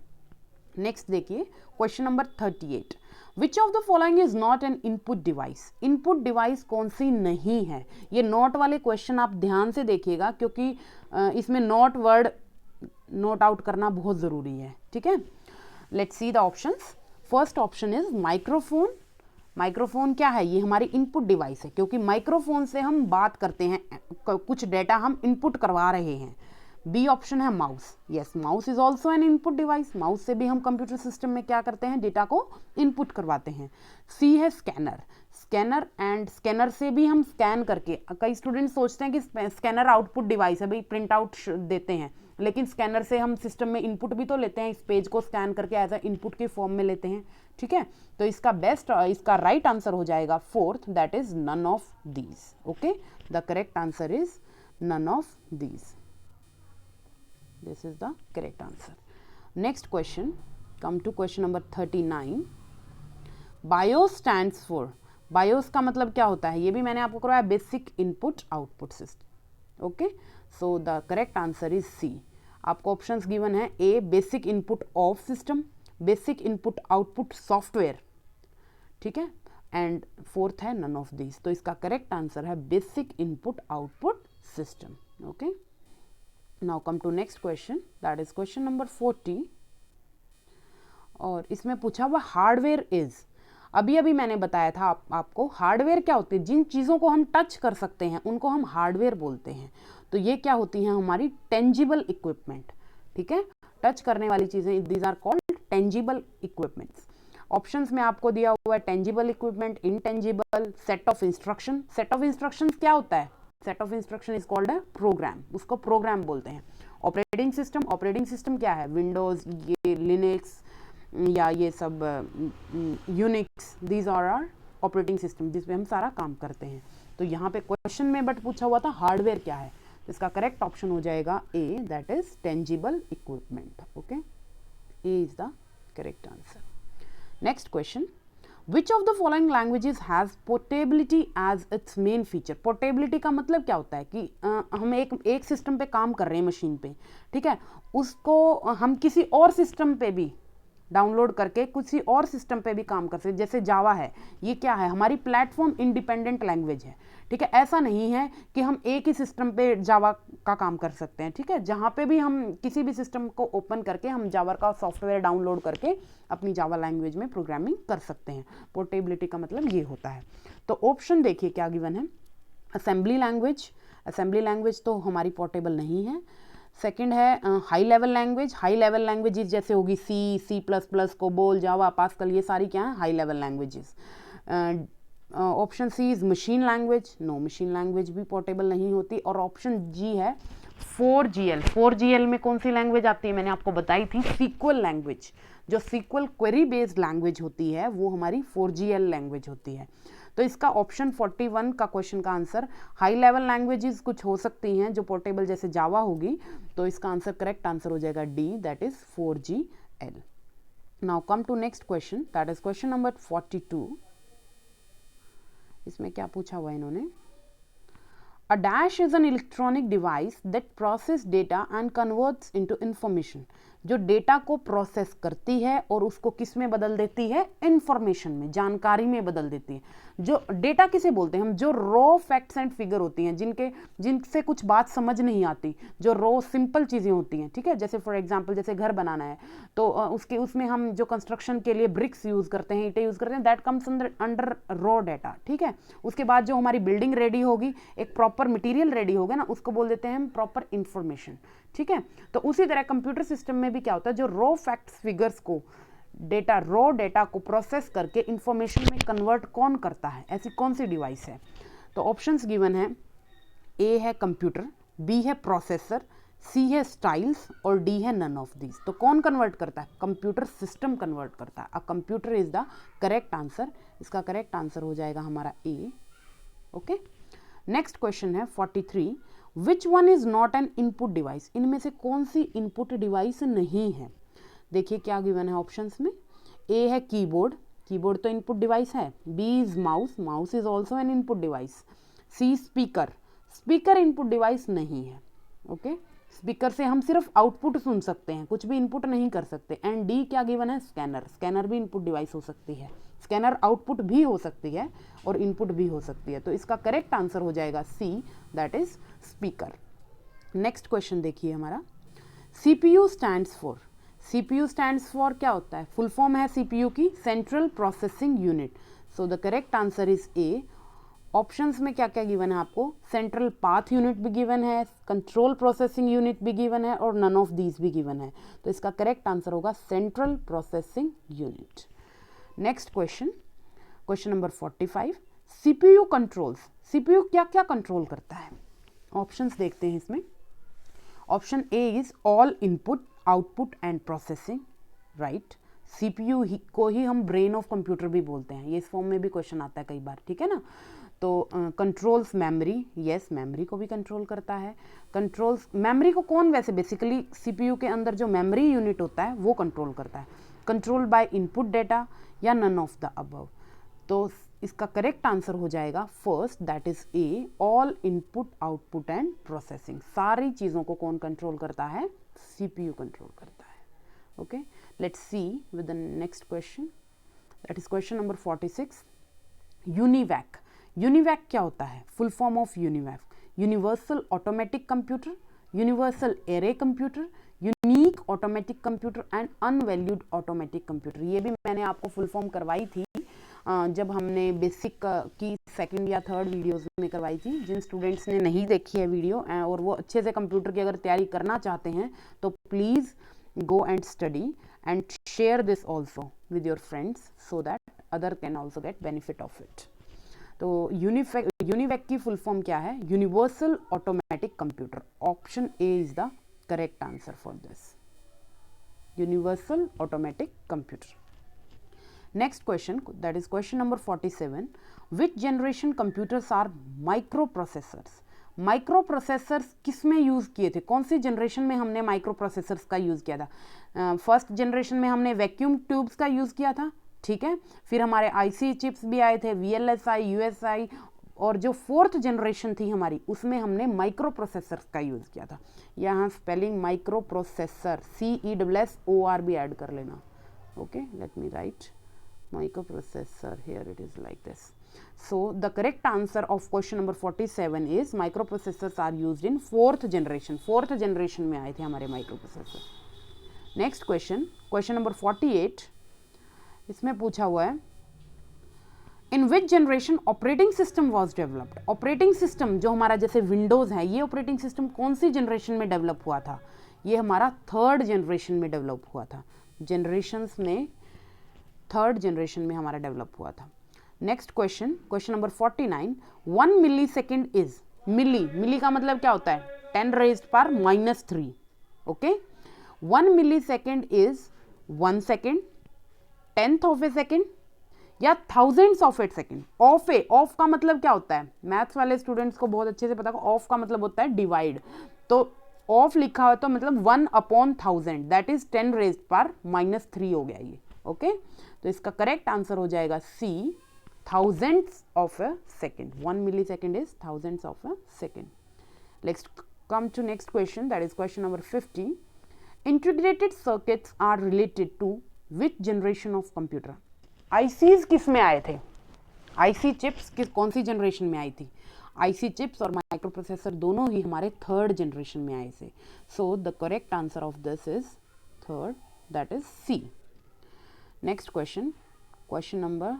नेक्स्ट देखिए, question number 38, which of the following is not an input device, input device कौन सी नहीं है। ये नोट वाले क्वेश्चन आप ध्यान से देखिएगा, क्योंकि इसमें नोट वर्ड नोट आउट करना बहुत ज़रूरी है, ठीक है। Let's see the options. First option is microphone. Microphone क्या है, ये हमारी इनपुट डिवाइस है, क्योंकि माइक्रोफोन से हम बात करते हैं, कुछ डेटा हम इनपुट करवा रहे हैं। बी ऑप्शन है mouse, yes mouse is also an input device, mouse से भी हम कंप्यूटर सिस्टम में क्या करते हैं, डेटा को इनपुट करवाते हैं। सी है स्कैनर, स्कैनर, एंड स्कैनर से भी हम स्कैन करके, कई स्टूडेंट सोचते हैं कि स्कैनर आउटपुट डिवाइस है, भाई प्रिंट आउट देते हैं, लेकिन स्कैनर से हम सिस्टम में इनपुट भी तो लेते हैं, इस पेज को स्कैन करके एज अ इनपुट के फॉर्म में लेते हैं, ठीक है। तो इसका राइट आंसर हो जाएगा fourth, that is none of these. Okay, the correct answer is none of these, this is the correct answer. Next question, come to question number 39. BIOS stands for, BIOS का मतलब क्या होता है, ये भी मैंने आपको करवाया, basic input output system. Okay, so the correct answer is C. आपको ऑप्शंस गिवन है, A basic input of system, basic input output software, ठीक है, एंड फोर्थ है नन ऑफ दिस। तो इसका करेक्ट आंसर है basic input output system. Okay, now come to next question, that is question number 40, और इसमें पूछा हुआ हार्डवेयर इज, अभी मैंने बताया था आपको हार्डवेयर क्या होती है, जिन चीज़ों को हम टच कर सकते हैं उनको हम हार्डवेयर बोलते हैं। तो ये क्या होती हैं, हमारी टेंजिबल इक्विपमेंट, ठीक है, टच करने वाली चीज़ें, these are called tangible equipments. Options में आपको दिया हुआ है tangible equipment, intangible, set of instruction. Set of instructions क्या होता है, set of instruction is called है प्रोग्राम, उसको प्रोग्राम बोलते हैं। ऑपरेटिंग सिस्टम, ऑपरेटिंग सिस्टम क्या है, विंडोज, ये लिनक्स या ये सब Unix, these are operating system जिसमें हम सारा काम करते हैं। तो यहाँ पे क्वेश्चन में बट पूछा हुआ था हार्डवेयर क्या है, तो इसका करेक्ट ऑप्शन हो जाएगा A, that is tangible equipment. Okay, A is the correct answer. Next question, which of the following languages has portability as its main feature. Portability का मतलब क्या होता है कि हम एक सिस्टम पे काम कर रहे हैं मशीन पे, ठीक है, उसको हम किसी और सिस्टम पे भी डाउनलोड करके किसी और सिस्टम पे भी काम कर सकते। जैसे जावा है, ये क्या है, हमारी प्लेटफॉर्म इंडिपेंडेंट लैंग्वेज है, ठीक है। ऐसा नहीं है कि हम एक ही सिस्टम पे जावा का काम कर सकते हैं, ठीक है। जहाँ पे भी हम किसी भी सिस्टम को ओपन करके हम जावा का सॉफ्टवेयर डाउनलोड करके अपनी जावा लैंग्वेज में प्रोग्रामिंग कर सकते हैं। पोर्टेबिलिटी का मतलब ये होता है। तो ऑप्शन देखिए क्या गिवन है, असेंबली लैंग्वेज, असेंबली लैंग्वेज तो हमारी पोर्टेबल नहीं है। सेकंड है high level language, high level languages जैसे होगी C, C++, COBOL, Java, Pascal, ये सारी क्या है, high level languages. Option C is machine language, no, machine language भी पोर्टेबल नहीं होती। और ऑप्शन जी है 4GL, 4GL में कौन सी लैंग्वेज आती है, मैंने आपको बताई थी, सीक्वल लैंग्वेज। जो सीक्वल क्वेरी बेस्ड लैंग्वेज होती है वो हमारी 4GL लैंग्वेज होती है। तो इसका ऑप्शन 41 का क्वेश्चन का आंसर हाई लेवल लैंग्वेजेस कुछ हो सकती हैं जो पोर्टेबल जैसे जावा होगी, तो इसका आंसर करेक्ट आंसर हो जाएगा D, that is 4GL। Now come to next question, that is question number 42। इसमें क्या पूछा हुआ है इन्होंने, a dash is an electronic device that process data and converts into information. जो डेटा को प्रोसेस करती है और उसको किस में बदल देती है, इंफॉर्मेशन में, जानकारी में बदल देती है। जो डेटा किसे बोलते हैं हम, जो रॉ फैक्ट्स एंड फिगर होती हैं, जिनसे कुछ बात समझ नहीं आती, जो रॉ सिंपल चीज़ें होती हैं, ठीक है। जैसे फॉर एग्जांपल जैसे घर बनाना है तो उसमें हम जो कंस्ट्रक्शन के लिए ब्रिक्स यूज़ करते हैं, ईंटें यूज़ करते हैं, that comes under raw data, ठीक है। उसके बाद जो हमारी बिल्डिंग रेडी होगी, एक प्रॉपर मटीरियल रेडी होगा ना, उसको बोल देते हैं हम प्रॉपर इंफॉर्मेशन, ठीक है। तो उसी तरह कंप्यूटर सिस्टम में भी क्या होता है, जो रॉ फैक्ट्स फिगर्स को डेटा, रॉ डेटा को प्रोसेस करके इंफॉर्मेशन में कन्वर्ट कौन करता है, ऐसी कौन सी डिवाइस है। तो ऑप्शंस गिवन है, ए है कंप्यूटर, बी है प्रोसेसर, सी है स्टाइल्स और डी है नन ऑफ दीज। तो कौन कन्वर्ट करता है, कंप्यूटर सिस्टम कन्वर्ट करता है। A computer is the correct answer, इसका करेक्ट आंसर हो जाएगा हमारा ए। ओके, नेक्स्ट क्वेश्चन है 43, विच one is not an input device. इनमें से कौन सी इनपुट डिवाइस नहीं है। देखिए क्या गिवन है ऑप्शंस में, ए है कीबोर्ड, कीबोर्ड तो इनपुट डिवाइस है। B is mouse, mouse is also an input device. C speaker, speaker input device नहीं है। ओके, स्पीकर से हम सिर्फ आउटपुट सुन सकते हैं, कुछ भी इनपुट नहीं कर सकते। एंड डी क्या गिवन है, स्कैनर, स्कैनर भी इनपुट डिवाइस हो सकती है। स्कैनर आउटपुट भी हो सकती है और इनपुट भी हो सकती है। तो इसका करेक्ट आंसर हो जाएगा C, that is speaker. Next question देखिए हमारा, CPU stands for, CPU stands for क्या होता है, फुल फॉर्म है CPU की, central processing unit. So the correct answer is A. Options में क्या क्या गिवन है आपको, सेंट्रल पाथ यूनिट भी गिवन है, कंट्रोल प्रोसेसिंग यूनिट भी गिवन है और नन ऑफ दीज भी गिवन है। तो इसका करेक्ट आंसर होगा central processing unit. Next question, question number 45, CPU controls, CPU क्या क्या कंट्रोल करता है। ऑप्शंस देखते हैं इसमें। Option A is all input, output and processing, right. CPU को ही हम ब्रेन ऑफ कंप्यूटर भी बोलते हैं, ये इस फॉर्म में भी क्वेश्चन आता है कई बार, ठीक है ना। तो कंट्रोल्स मेमोरी, यस, मेमोरी को भी कंट्रोल करता है। कंट्रोल्स मेमोरी को कौन, वैसे बेसिकली CPU के अंदर जो मेमोरी यूनिट होता है वो कंट्रोल करता है। कंट्रोल बाय इनपुट डेटा या नन ऑफ द अबव। तो इसका करेक्ट आंसर हो जाएगा first, that is A, all input output and processing. सारी चीज़ों को कौन कंट्रोल करता है, CPU कंट्रोल करता है। Okay, let's see with the next question, that is question number 46, UNIVAC. UNIVAC क्या होता है, full form of UNIVAC, universal automatic computer, universal array computer, unique automatic computer and unvalued automatic computer. ये भी मैंने आपको full form करवाई थी जब हमने बेसिक की सेकंड या थर्ड वीडियोस में करवाई थी। जिन स्टूडेंट्स ने नहीं देखी है वीडियो और वो अच्छे से कंप्यूटर की अगर तैयारी करना चाहते हैं तो please go and study and share this also with your friends so that other can also get benefit of it. तो यूनिवैक की फुल फॉर्म क्या है, universal automatic computer. Option A is the correct answer for this, universal automatic computer. Next question, that is question number 47, which generation computers are micro processors? Micro processors किस में use किए थे, कौन सी generation में हमने micro processors का use किया था? फर्स्ट जनरेशन में हमने वैक्यूम ट्यूब्स का यूज़ किया था, ठीक है, फिर हमारे आईसी चिप्स भी आए थे, वीएलएसआई, यूएसआई, और जो फोर्थ जनरेशन थी हमारी उसमें हमने माइक्रो प्रोसेसर्स का यूज़ किया था। यहाँ स्पेलिंग माइक्रो प्रोसेसर CESSOR भी ऐड कर लेना। Okay, let me right microprocessor, here it is like this. So the correct answer of question number 47 is microprocessors are used in fourth generation में आए थे हमारे microprocessor. Next question, question number 48, इसमें पूछा हुआ है in which generation operating system was developed? operating system जो हमारा जैसे विंडोज़ है, ये operating system कौन सी जनरेशन में डेवलप हुआ था? ये हमारा थर्ड जनरेशन में डेवलप हुआ था। जनरेशन्स में थर्ड जनरेशन में हमारा डेवलप हुआ था। Next question, question number 49, 1 milli second is, milli का मतलब क्या होता है? 10 raised पर -3, okay. 1 milli second is 1 second, 10th of a second या thousands of a second. Of का मतलब क्या होता है? मैथ्स वाले स्टूडेंट्स को बहुत अच्छे से पता है, ऑफ का मतलब होता है डिवाइड। तो ऑफ लिखा हुआ तो मतलब 1/1000, दैट इज 10 raised पर -3 हो गया ये, ओके। तो इसका करेक्ट आंसर हो जाएगा C, thousands of a second. 1 milli second is thousands of a second. Let's come to next question, that is question number 50, integrated circuits are related to which generation of computer? ICs किस में आए थे? IC chips कौन सी generation में आई थी? IC chips और micro processor दोनों ही हमारे थर्ड जनरेशन में आए थे। So the correct answer of this is third, that is C. Next question, question number,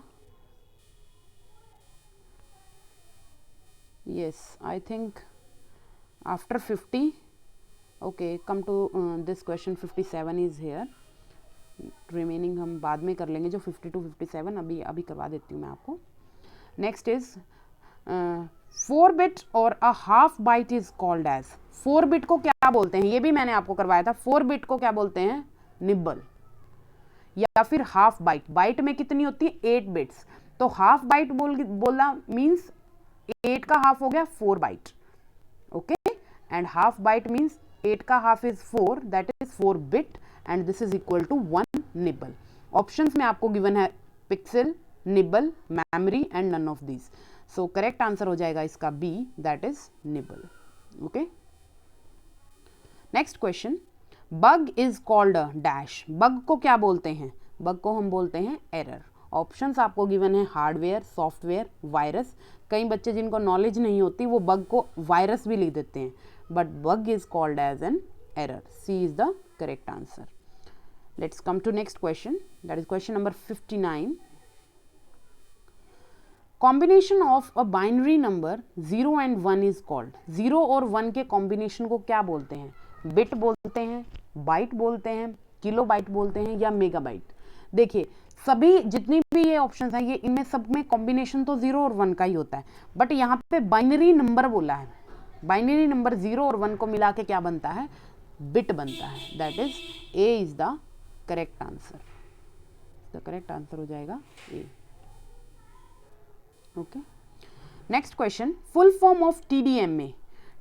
yes, I think after 50, okay, come to this question 57 is here, remaining हम बाद में कर लेंगे, जो 50 to 57 अभी करवा देती हूँ मैं आपको। नेक्स्ट इज 4 bit और a half byte is called as. 4 bit को क्या बोलते हैं? ये भी मैंने आपको करवाया था। 4 bit को क्या बोलते हैं? निब्बल या फिर हाफ बाइट। बाइट में कितनी होती है? 8 बिट्स। तो हाफ बाइट बोलना मीन्स 8 का हाफ हो गया 4 byte, okay, and half byte means 8 का half is 4, that is 4 bit, and this is equal to 1 nibble. Options में आपको गिवन है pixel, nibble, memory and none of these. So correct answer हो जाएगा इसका B, that is nibble, okay. Next question, bug is called a dash. Bug को क्या बोलते हैं? बग को हम बोलते हैं एरर। ऑप्शंस आपको गिवन है हार्डवेयर, सॉफ्टवेयर, वायरस। कई बच्चे जिनको नॉलेज नहीं होती वो बग को वायरस भी लिख देते हैं, but bug is called as an error. C is the correct answer. Let's come to next question, that is question number 59, combination of a binary number 0 and 1 is called. 0 और 1 के combination को क्या बोलते हैं? बिट बोलते हैं, bite बोलते हैं, किलो बाइट बोलते हैं या मेगा बाइट? देखिए सभी जितनी भी ये ऑप्शंस हैं, ये इनमें सब में कॉम्बिनेशन तो 0 और 1 का ही होता है, बट यहाँ पे बाइनरी नंबर बोला है। बाइनरी नंबर 0 और 1 को मिला के क्या बनता है? बिट बनता है, that is A is the correct answer. The correct answer हो जाएगा A, okay. Next question, full form of TDMA।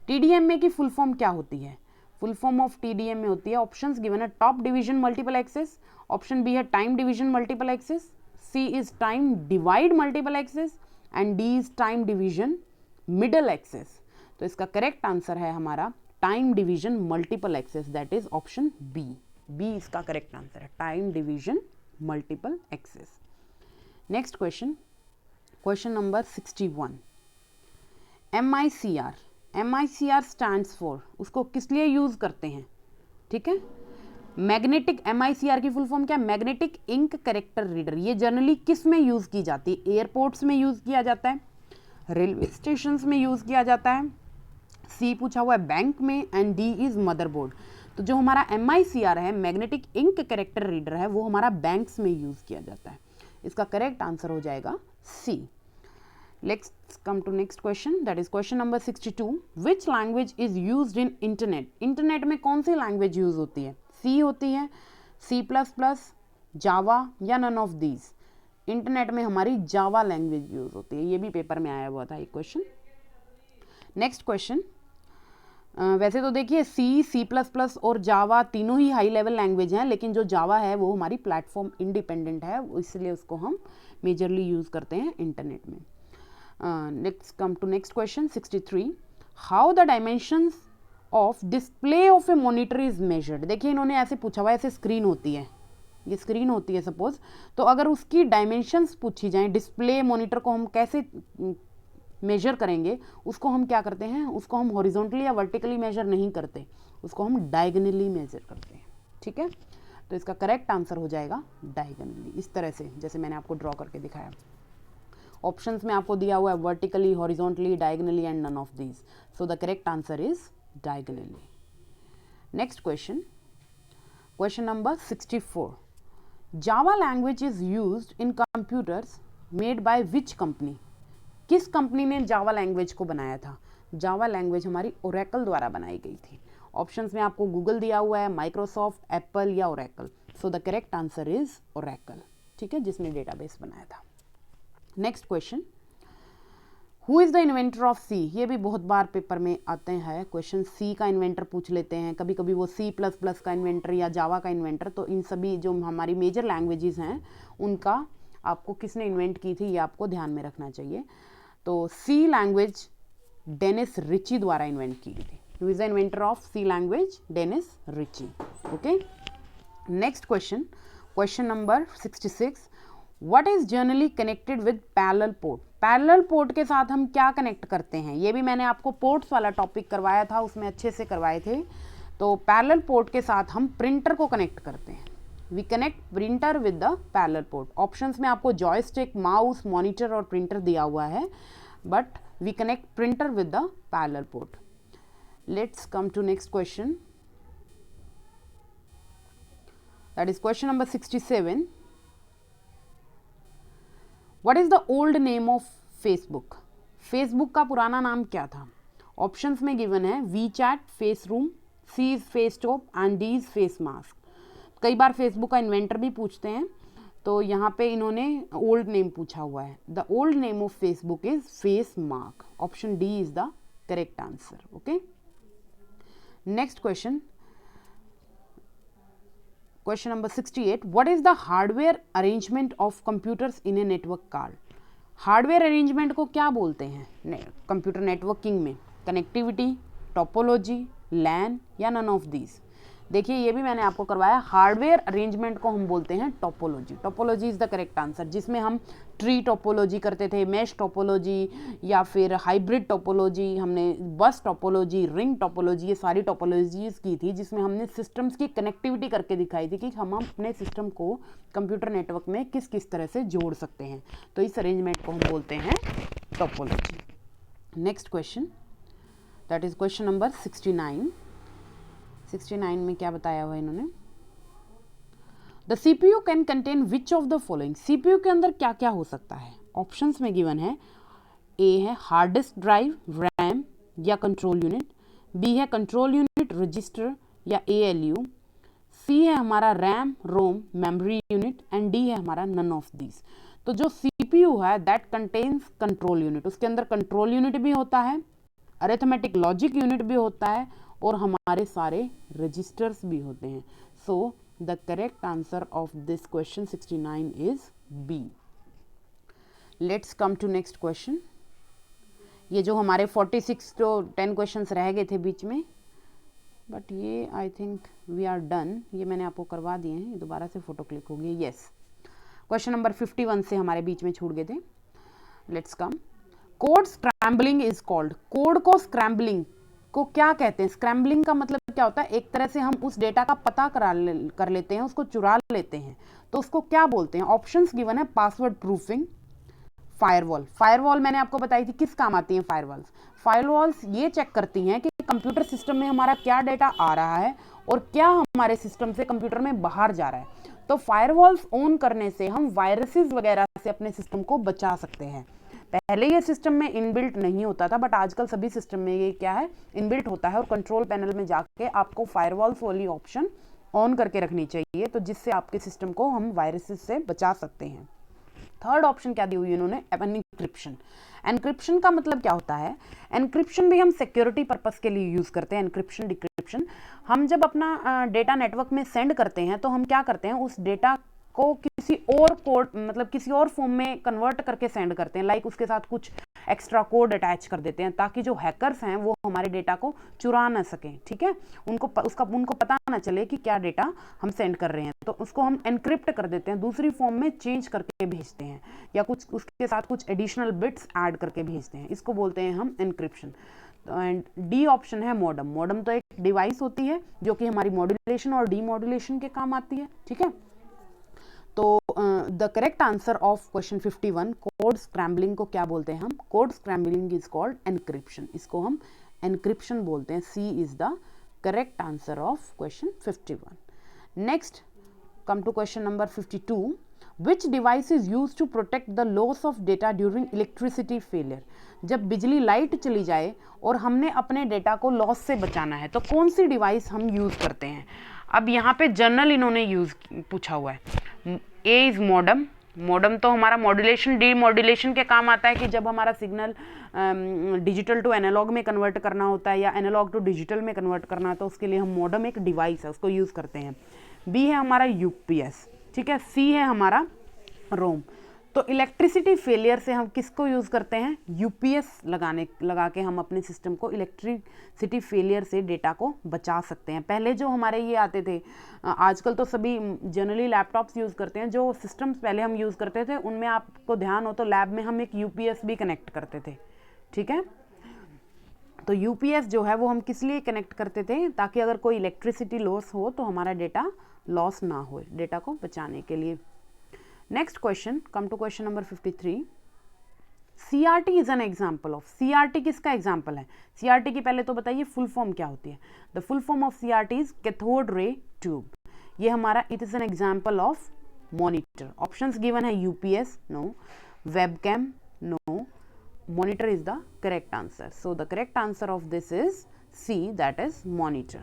TDMA की फुल फॉर्म क्या होती है? फुल फॉर्म ऑफ TDMA होती है, ऑप्शंस गिवन है top division multiple access, option B है time division multiple access, C is time divide multiple access, and D is time division middle access. तो इसका correct answer है हमारा time division multiple access, that is option B. B इसका correct answer है, time division multiple access. Next question, question number 61, MICR। MICR stands for, उसको किस लिए use करते हैं? ठीक है, मैग्नेटिक। MICR की फुल फॉर्म क्या है? Magnetic ink character reader. ये जनरली किस में यूज की जाती है? एयरपोर्ट्स में यूज किया जाता है, रेलवे स्टेशन में यूज किया जाता है, सी पूछा हुआ है बैंक में, एंड डी इज मदरबोर्ड। तो जो हमारा MICR है, मैग्नेटिक इंक कैरेक्टर रीडर है, वो हमारा बैंक्स में यूज किया जाता है। इसका करेक्ट आंसर हो जाएगा सी। Let's come to next question, that is question number 62, which language is used in internet? Internet में कौन सी लैंग्वेज यूज होती है? सी होती है, C++, जावा या नन ऑफ दीज? इंटरनेट में हमारी जावा लैंग्वेज यूज होती है। ये भी पेपर में आया हुआ था एक क्वेश्चन। नेक्स्ट क्वेश्चन, वैसे तो देखिए C++ और जावा तीनों ही हाई लेवल लैंग्वेज हैं, लेकिन जो जावा है वो हमारी प्लेटफॉर्म इंडिपेंडेंट है, इसलिए उसको हम मेजरली यूज़ करते हैं इंटरनेट में। Next come to next question 63, how the dimensions of display of a monitor is measured. देखिए इन्होंने ऐसे पूछा हुआ है, ऐसे स्क्रीन होती है, ये स्क्रीन होती है सपोज, तो अगर उसकी डायमेंशंस पूछी जाए, डिस्प्ले मॉनिटर को हम कैसे मेजर करेंगे, उसको हम क्या करते हैं, उसको हम हॉरिजॉन्टली या वर्टिकली मेजर नहीं करते, उसको हम डायगोनली मेजर करते हैं। ठीक है, तो इसका करेक्ट आंसर हो जाएगा डायगोनली, इस तरह से जैसे मैंने आपको ड्रॉ करके दिखाया। ऑप्शंस में आपको दिया हुआ है vertically, horizontally, diagonally and none of these, so the correct answer is diagonally. Next question, question number 64, Java language is used in computers made by which company. किस कंपनी ने जावा लैंग्वेज को बनाया था? जावा लैंग्वेज हमारी Oracle द्वारा बनाई गई थी। ऑप्शंस में आपको गूगल दिया हुआ है, माइक्रोसॉफ्ट, एप्पल या Oracle, so the correct answer is Oracle. ठीक है, जिसने डेटाबेस बनाया था। Next question, who is the inventor of C. ये भी बहुत बार पेपर में आते हैं क्वेश्चन, सी का इन्वेंटर पूछ लेते हैं, कभी कभी वो C++ का इन्वेंटर या जावा का इन्वेंटर। तो इन सभी जो हमारी मेजर लैंग्वेजेस हैं उनका आपको किसने इन्वेंट की थी ये आपको ध्यान में रखना चाहिए। तो सी लैंग्वेज डेनिस रिची द्वारा इन्वेंट की गई थी। Who is the inventor of C language? Dennis Ritchie. Okay, next question, question number 66, what is generally connected with parallel port. Parallel port के साथ हम क्या कनेक्ट करते हैं? ये भी मैंने आपको पोर्ट्स वाला टॉपिक करवाया था, उसमें अच्छे से करवाए थे। तो पैरेलल पोर्ट के साथ हम प्रिंटर को कनेक्ट करते हैं। We connect printer with the parallel port. Options में आपको जॉयस्टिक, माउस, मॉनिटर और प्रिंटर दिया हुआ है, but we connect printer with the parallel port. Let's come to next question, that is question number 67, what is the old name of Facebook. Facebook का पुराना नाम क्या था? ऑप्शंस में गिवन है WeChat, face room, C is face top and D is face mask. कई बार Facebook का inventor भी पूछते हैं, तो यहाँ पे इन्होंने ओल्ड नेम पूछा हुआ है। The old name of Facebook is face mark. Option D is the correct answer. Okay, next question, question number 68, what is the hardware arrangement of computers in a network card. Hardware arrangement को क्या बोलते हैं computer networking में? Connectivity, topology, लैन या none of these. देखिए ये भी मैंने आपको करवाया, हार्डवेयर अरेंजमेंट को हम बोलते हैं topology. Topology is the correct answer, जिसमें हम ट्री टोपोलॉजी करते थे, मैश टोपोलॉजी या फिर हाइब्रिड टोपोलॉजी, हमने बस टोपोलॉजी, रिंग टोपोलॉजी, ये सारी टोपोलॉजीज की थी, जिसमें हमने सिस्टम्स की कनेक्टिविटी करके दिखाई थी कि हम अपने सिस्टम को कंप्यूटर नेटवर्क में किस किस तरह से जोड़ सकते हैं। तो इस अरेंजमेंट को हम बोलते हैं topology. Next question, that is question number 69। 69 में क्या बताया हुआ है इन्होंने? The CPU can contain which of the following. CPU के अंदर क्या क्या हो सकता है? ऑप्शंस में गिवन है, ए है हार्ड डिस्क ड्राइव, रैम या कंट्रोल यूनिट, बी है कंट्रोल यूनिट, रजिस्टर या ALU, सी है हमारा RAM, ROM, memory unit and D है हमारा नन ऑफ दीज। तो जो CPU है दैट कंटेन्स कंट्रोल यूनिट, उसके अंदर कंट्रोल यूनिट भी होता है, अरिथमेटिक लॉजिक यूनिट भी होता है और हमारे सारे रजिस्टर्स भी होते हैं। So the correct answer of this question 69 is B. Let's come to next question. ये जो हमारे 46 तो 10 क्वेश्चंस रह गए थे बीच में, बट ये I think we are done. ये मैंने आपको करवा दिए हैं, ये दोबारा से फोटो क्लिक हो गई। येस, क्वेश्चन नंबर 51 से हमारे बीच में छूट गए थे। Let's come, code scrambling is called. Code को स्क्रैम्बलिंग को क्या कहते हैं? स्क्रैम्बलिंग का मतलब क्या होता है? एक तरह से हम उस डेटा का पता कर लेते हैं, उसको चुरा लेते हैं, तो उसको क्या बोलते हैं? ऑप्शंस गिवन है, पासवर्ड प्रूफिंग, फायरवॉल। फायरवॉल मैंने आपको बताई थी किस काम आती हैं फायरवॉल्स। फायरवॉल्स ये चेक करती हैं कि कंप्यूटर सिस्टम में हमारा क्या डेटा आ रहा है और क्या हमारे सिस्टम से कंप्यूटर में बाहर जा रहा है। तो फायरवॉल्स ऑन करने से हम वायरसेस वगैरह से अपने सिस्टम को बचा सकते हैं। पहले ये सिस्टम में इनबिल्ट नहीं होता था, बट आजकल सभी सिस्टम में ये क्या है, इनबिल्ट होता है। और कंट्रोल पैनल में जाके आपको फायरवॉल्स वाली ऑप्शन ऑन करके रखनी चाहिए, तो जिससे आपके सिस्टम को हम वायरसेस से बचा सकते हैं। थर्ड ऑप्शन क्या दी हुई है इन्होंने, एनक्रिप्शन। एनक्रिप्शन का मतलब क्या होता है, एनक्रिप्शन भी हम सिक्योरिटी पर्पस के लिए यूज करते हैं। एनक्रिप्शन डिक्रिप्शन, हम जब अपना डेटा नेटवर्क में सेंड करते हैं तो हम क्या करते हैं, उस डेटा को किसी और कोड मतलब किसी और फॉर्म में कन्वर्ट करके सेंड करते हैं, लाइक उसके साथ कुछ एक्स्ट्रा कोड अटैच कर देते हैं ताकि जो हैकर्स हैं वो हमारे डेटा को चुरा ना सकें, ठीक है, उनको पता ना चले कि क्या डेटा हम सेंड कर रहे हैं, तो उसको हम एनक्रिप्ट कर देते हैं, दूसरी फॉर्म में चेंज करके भेजते हैं, या कुछ उसके साथ कुछ एडिशनल बिट्स ऐड करके भेजते हैं, इसको बोलते हैं हम एनक्रिप्शन। एंड डी ऑप्शन है मॉडम। मॉडम तो एक डिवाइस होती है जो कि हमारी मॉड्यूलेशन और डीमॉड्यूलेशन के काम आती है, ठीक है। तो the correct answer of question 51, code scrambling को क्या बोलते हैं हम, code scrambling is called encryption, इसको हम एनक्रिप्शन बोलते हैं। C is the correct answer of question 51। Next come to question number 52, which device is used to protect the loss of data during electricity failure? जब बिजली light चली जाए और हमने अपने डेटा को लॉस से बचाना है तो कौन सी डिवाइस हम यूज करते हैं। अब यहाँ पे जनरल इन्होंने यूज पूछा हुआ है। ए इज मॉडम। मॉडम तो हमारा मॉड्यूलेशन डीमॉड्यूलेशन के काम आता है कि जब हमारा सिग्नल डिजिटल टू एनालॉग में कन्वर्ट करना होता है या एनालॉग टू डिजिटल में कन्वर्ट करना, तो उसके लिए हम मॉडम एक डिवाइस है उसको यूज़ करते हैं। बी है हमारा यूपीएस, ठीक है। सी है हमारा रोम। तो इलेक्ट्रिसिटी फेलियर से हम किसको यूज़ करते हैं, यूपीएस लगा के हम अपने सिस्टम को इलेक्ट्रिसिटी फेलियर से डेटा को बचा सकते हैं। पहले जो हमारे ये आते थे, आजकल तो सभी जनरली लैपटॉप्स यूज़ करते हैं, जो सिस्टम्स पहले हम यूज़ करते थे उनमें आपको ध्यान हो तो लैब में हम एक यूपीएस भी कनेक्ट करते थे, ठीक है। तो यूपीएस जो है वो हम किस लिए कनेक्ट करते थे, ताकि अगर कोई इलेक्ट्रिसिटी लॉस हो तो हमारा डेटा लॉस ना हो, डेटा को बचाने के लिए। Next question, come to question number 53। CRT is an example of, CRT किसका एग्जाम्पल है, सीआरटी की पहले तो बताइए फुल फॉर्म क्या होती है। The full form of CRT is cathode ray tube. ये हमारा it is an example of monitor. Options given है UPS no, webcam no, monitor is the correct answer. So the correct answer of this is C, that is monitor.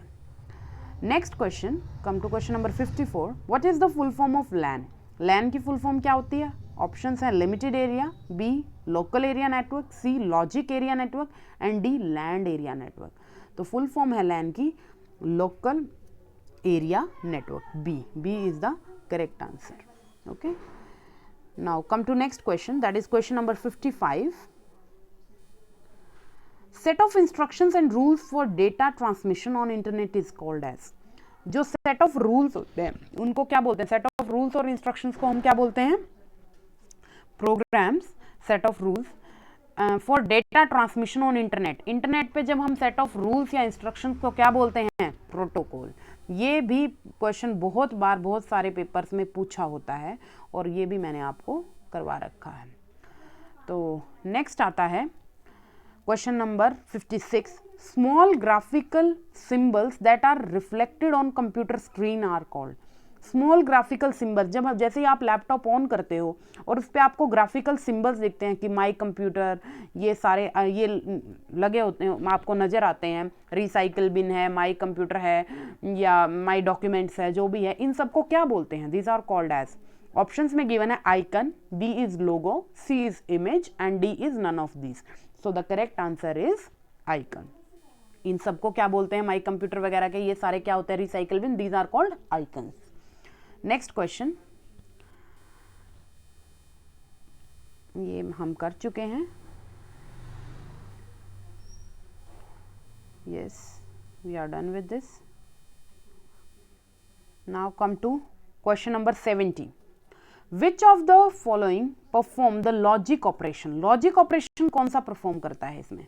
Next question, come to question number 54. What is the full form of LAN? LAN की full form क्या होती है? Options हैं limited area, B local area network, C logic area network and D land area network. तो full form है LAN की local area network, B is the correct answer. Okay. Now come to next question, that is question number 55. Set of instructions and rules for data transmission on internet is called as. जो set of rules होते हैं उनको क्या बोलते हैं, set of rules और instructions को हम क्या बोलते हैं, programs. Set of rules for data transmission on internet, internet पे जब हम सेट ऑफ रूल्स या इंस्ट्रक्शंस को क्या बोलते हैं, प्रोटोकॉल। ये भी क्वेश्चन बहुत बार बहुत सारे पेपर्स में पूछा होता है और ये भी मैंने आपको करवा रखा है। तो नेक्स्ट आता है question number 56। Small graphical symbols that are reflected on computer screen are called. Small graphical symbol, जब जैसे ही आप लैपटॉप ऑन करते हो और उस पर आपको ग्राफिकल सिंबल्स दिखते हैं कि माई कंप्यूटर, ये सारे ये लगे होते हैं, आपको नज़र आते हैं, रिसाइकिल बिन है, माई कंप्यूटर है या माई डॉक्यूमेंट्स है, जो भी है, इन सबको क्या बोलते हैं, these are called as. Options में गिवन है icon, B is logo, C is image and D is none of these. So the correct answer is icon. इन सबको क्या बोलते हैं, माई कंप्यूटर वगैरह के ये सारे क्या होते हैं, recycle bin, these are called icons. Next question, ये हम कर चुके हैं, yes we are done with this. Now come to question number 70। Which of the following perform the logic operation? Logic operation कौन सा परफॉर्म करता है इसमें?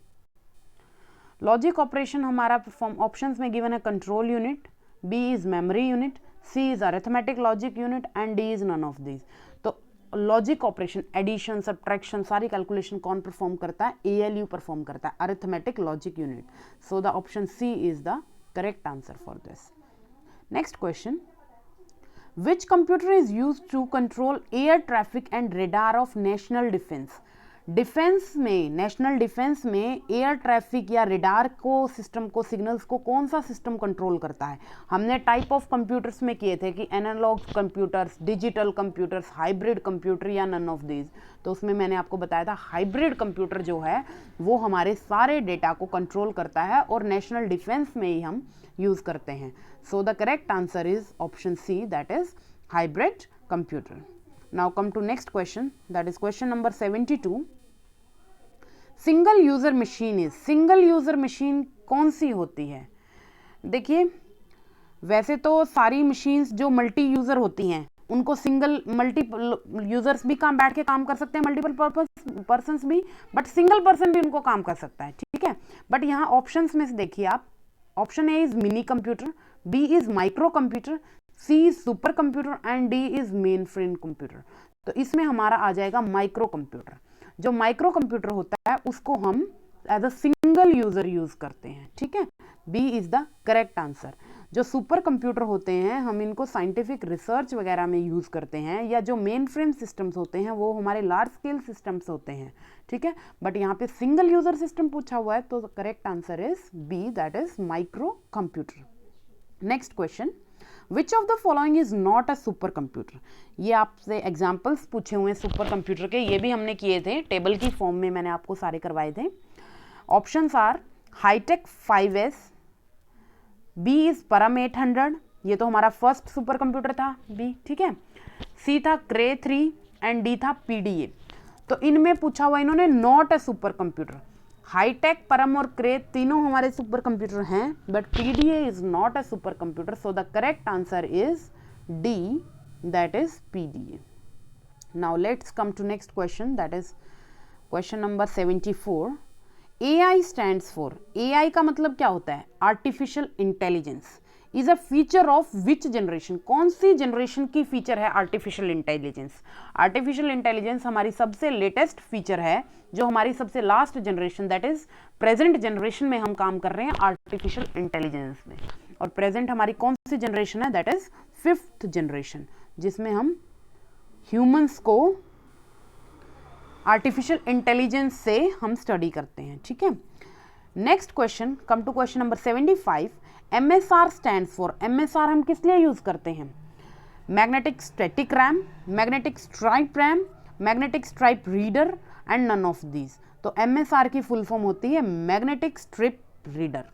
लॉजिक ऑपरेशन हमारा ऑप्शंस में गिवन है control unit, B is memory unit, C is arithmetic logic unit and D is none of these. तो logic operation, addition, subtraction, सारी कैलकुलेशन कौन परफॉर्म करता है, ALU परफॉर्म करता है, arithmetic logic unit. So the option C is the correct answer for this. Next question, which computer is used to control air traffic and radar of national defense? Defence में, national defence में air traffic या radar को system को, signals को कौन सा system control करता है? हमने टाइप ऑफ कंप्यूटर्स में किए थे कि analog computers, digital computers, hybrid computer या नन ऑफ दीज। तो उसमें मैंने आपको बताया था हाइब्रिड कंप्यूटर जो है वो हमारे सारे डेटा को कंट्रोल करता है और नेशनल डिफेंस में ही हम यूज करते हैं। So the correct answer is option C, that is hybrid computer. Now come to next question, that is question number 72। Single user machine is, single user machine कौन सी होती है? देखिए, वैसे तो सारी मशीन्स जो मल्टी यूजर होती हैं उनको सिंगल, मल्टीपल यूजर्स भी काम बैठ के काम कर सकते हैं, मल्टीपल पर्सन्स भी, बट सिंगल पर्सन भी उनको काम कर सकता है, ठीक है। बट यहाँ ऑप्शंस में से देखिए आप, option A is mini computer, B is micro computer, C is super computer and D is main frame computer. तो इसमें हमारा आ जाएगा माइक्रो कंप्यूटर। जो माइक्रो कंप्यूटर होता है उसको हम as a single user use करते हैं, ठीक है। B is the correct answer. जो सुपर कंप्यूटर होते हैं हम इनको साइंटिफिक रिसर्च वगैरह में यूज करते हैं, या जो मेन फ्रेम सिस्टम्स होते हैं वो हमारे लार्ज स्केल सिस्टम्स होते हैं, ठीक है। बट यहाँ पे सिंगल यूजर सिस्टम पूछा हुआ है तो correct answer is B, that is micro computer. Next question, which of the following is not a super computer? ये आपसे एग्जाम्पल्स पूछे हुए हैं सुपर कंप्यूटर के, ये भी हमने किए थे, टेबल की फॉर्म में मैंने आपको सारे करवाए थे। Options are hitech 5S, B is Param 800, ये तो हमारा फर्स्ट सुपर कंप्यूटर था बी, ठीक है। सी था क्रे 3 एंड डी था PDA। तो इनमें पूछा हुआ इन्होंने not a super computer. Hitech, Param और क्रे तीनों हमारे सुपर कंप्यूटर हैं, but PDA is not a super computer, so the correct answer is D, that is PDA। Now let's come to next question, that is question number 74। AI stands for, AI का मतलब क्या होता है? Artificial intelligence. Is a feature of which generation? कौन सी generation की feature है artificial intelligence? Artificial intelligence हमारी सबसे लेटेस्ट फीचर है, जो हमारी सबसे last generation, that is present generation में हम काम कर रहे हैं आर्टिफिशियल इंटेलिजेंस में। और प्रेजेंट हमारी कौन सी जनरेशन है? दैट इज 5th जनरेशन, जिसमें हम ह्यूमंस को आर्टिफिशियल इंटेलिजेंस से हम स्टडी करते हैं, ठीक है। Next question, come to question number 75। MSR stands for, MSR हम किस लिए यूज करते हैं? Magnetic static RAM, magnetic stripe RAM, magnetic stripe reader and none of these. तो MSR की फुल फॉर्म होती है magnetic strip reader,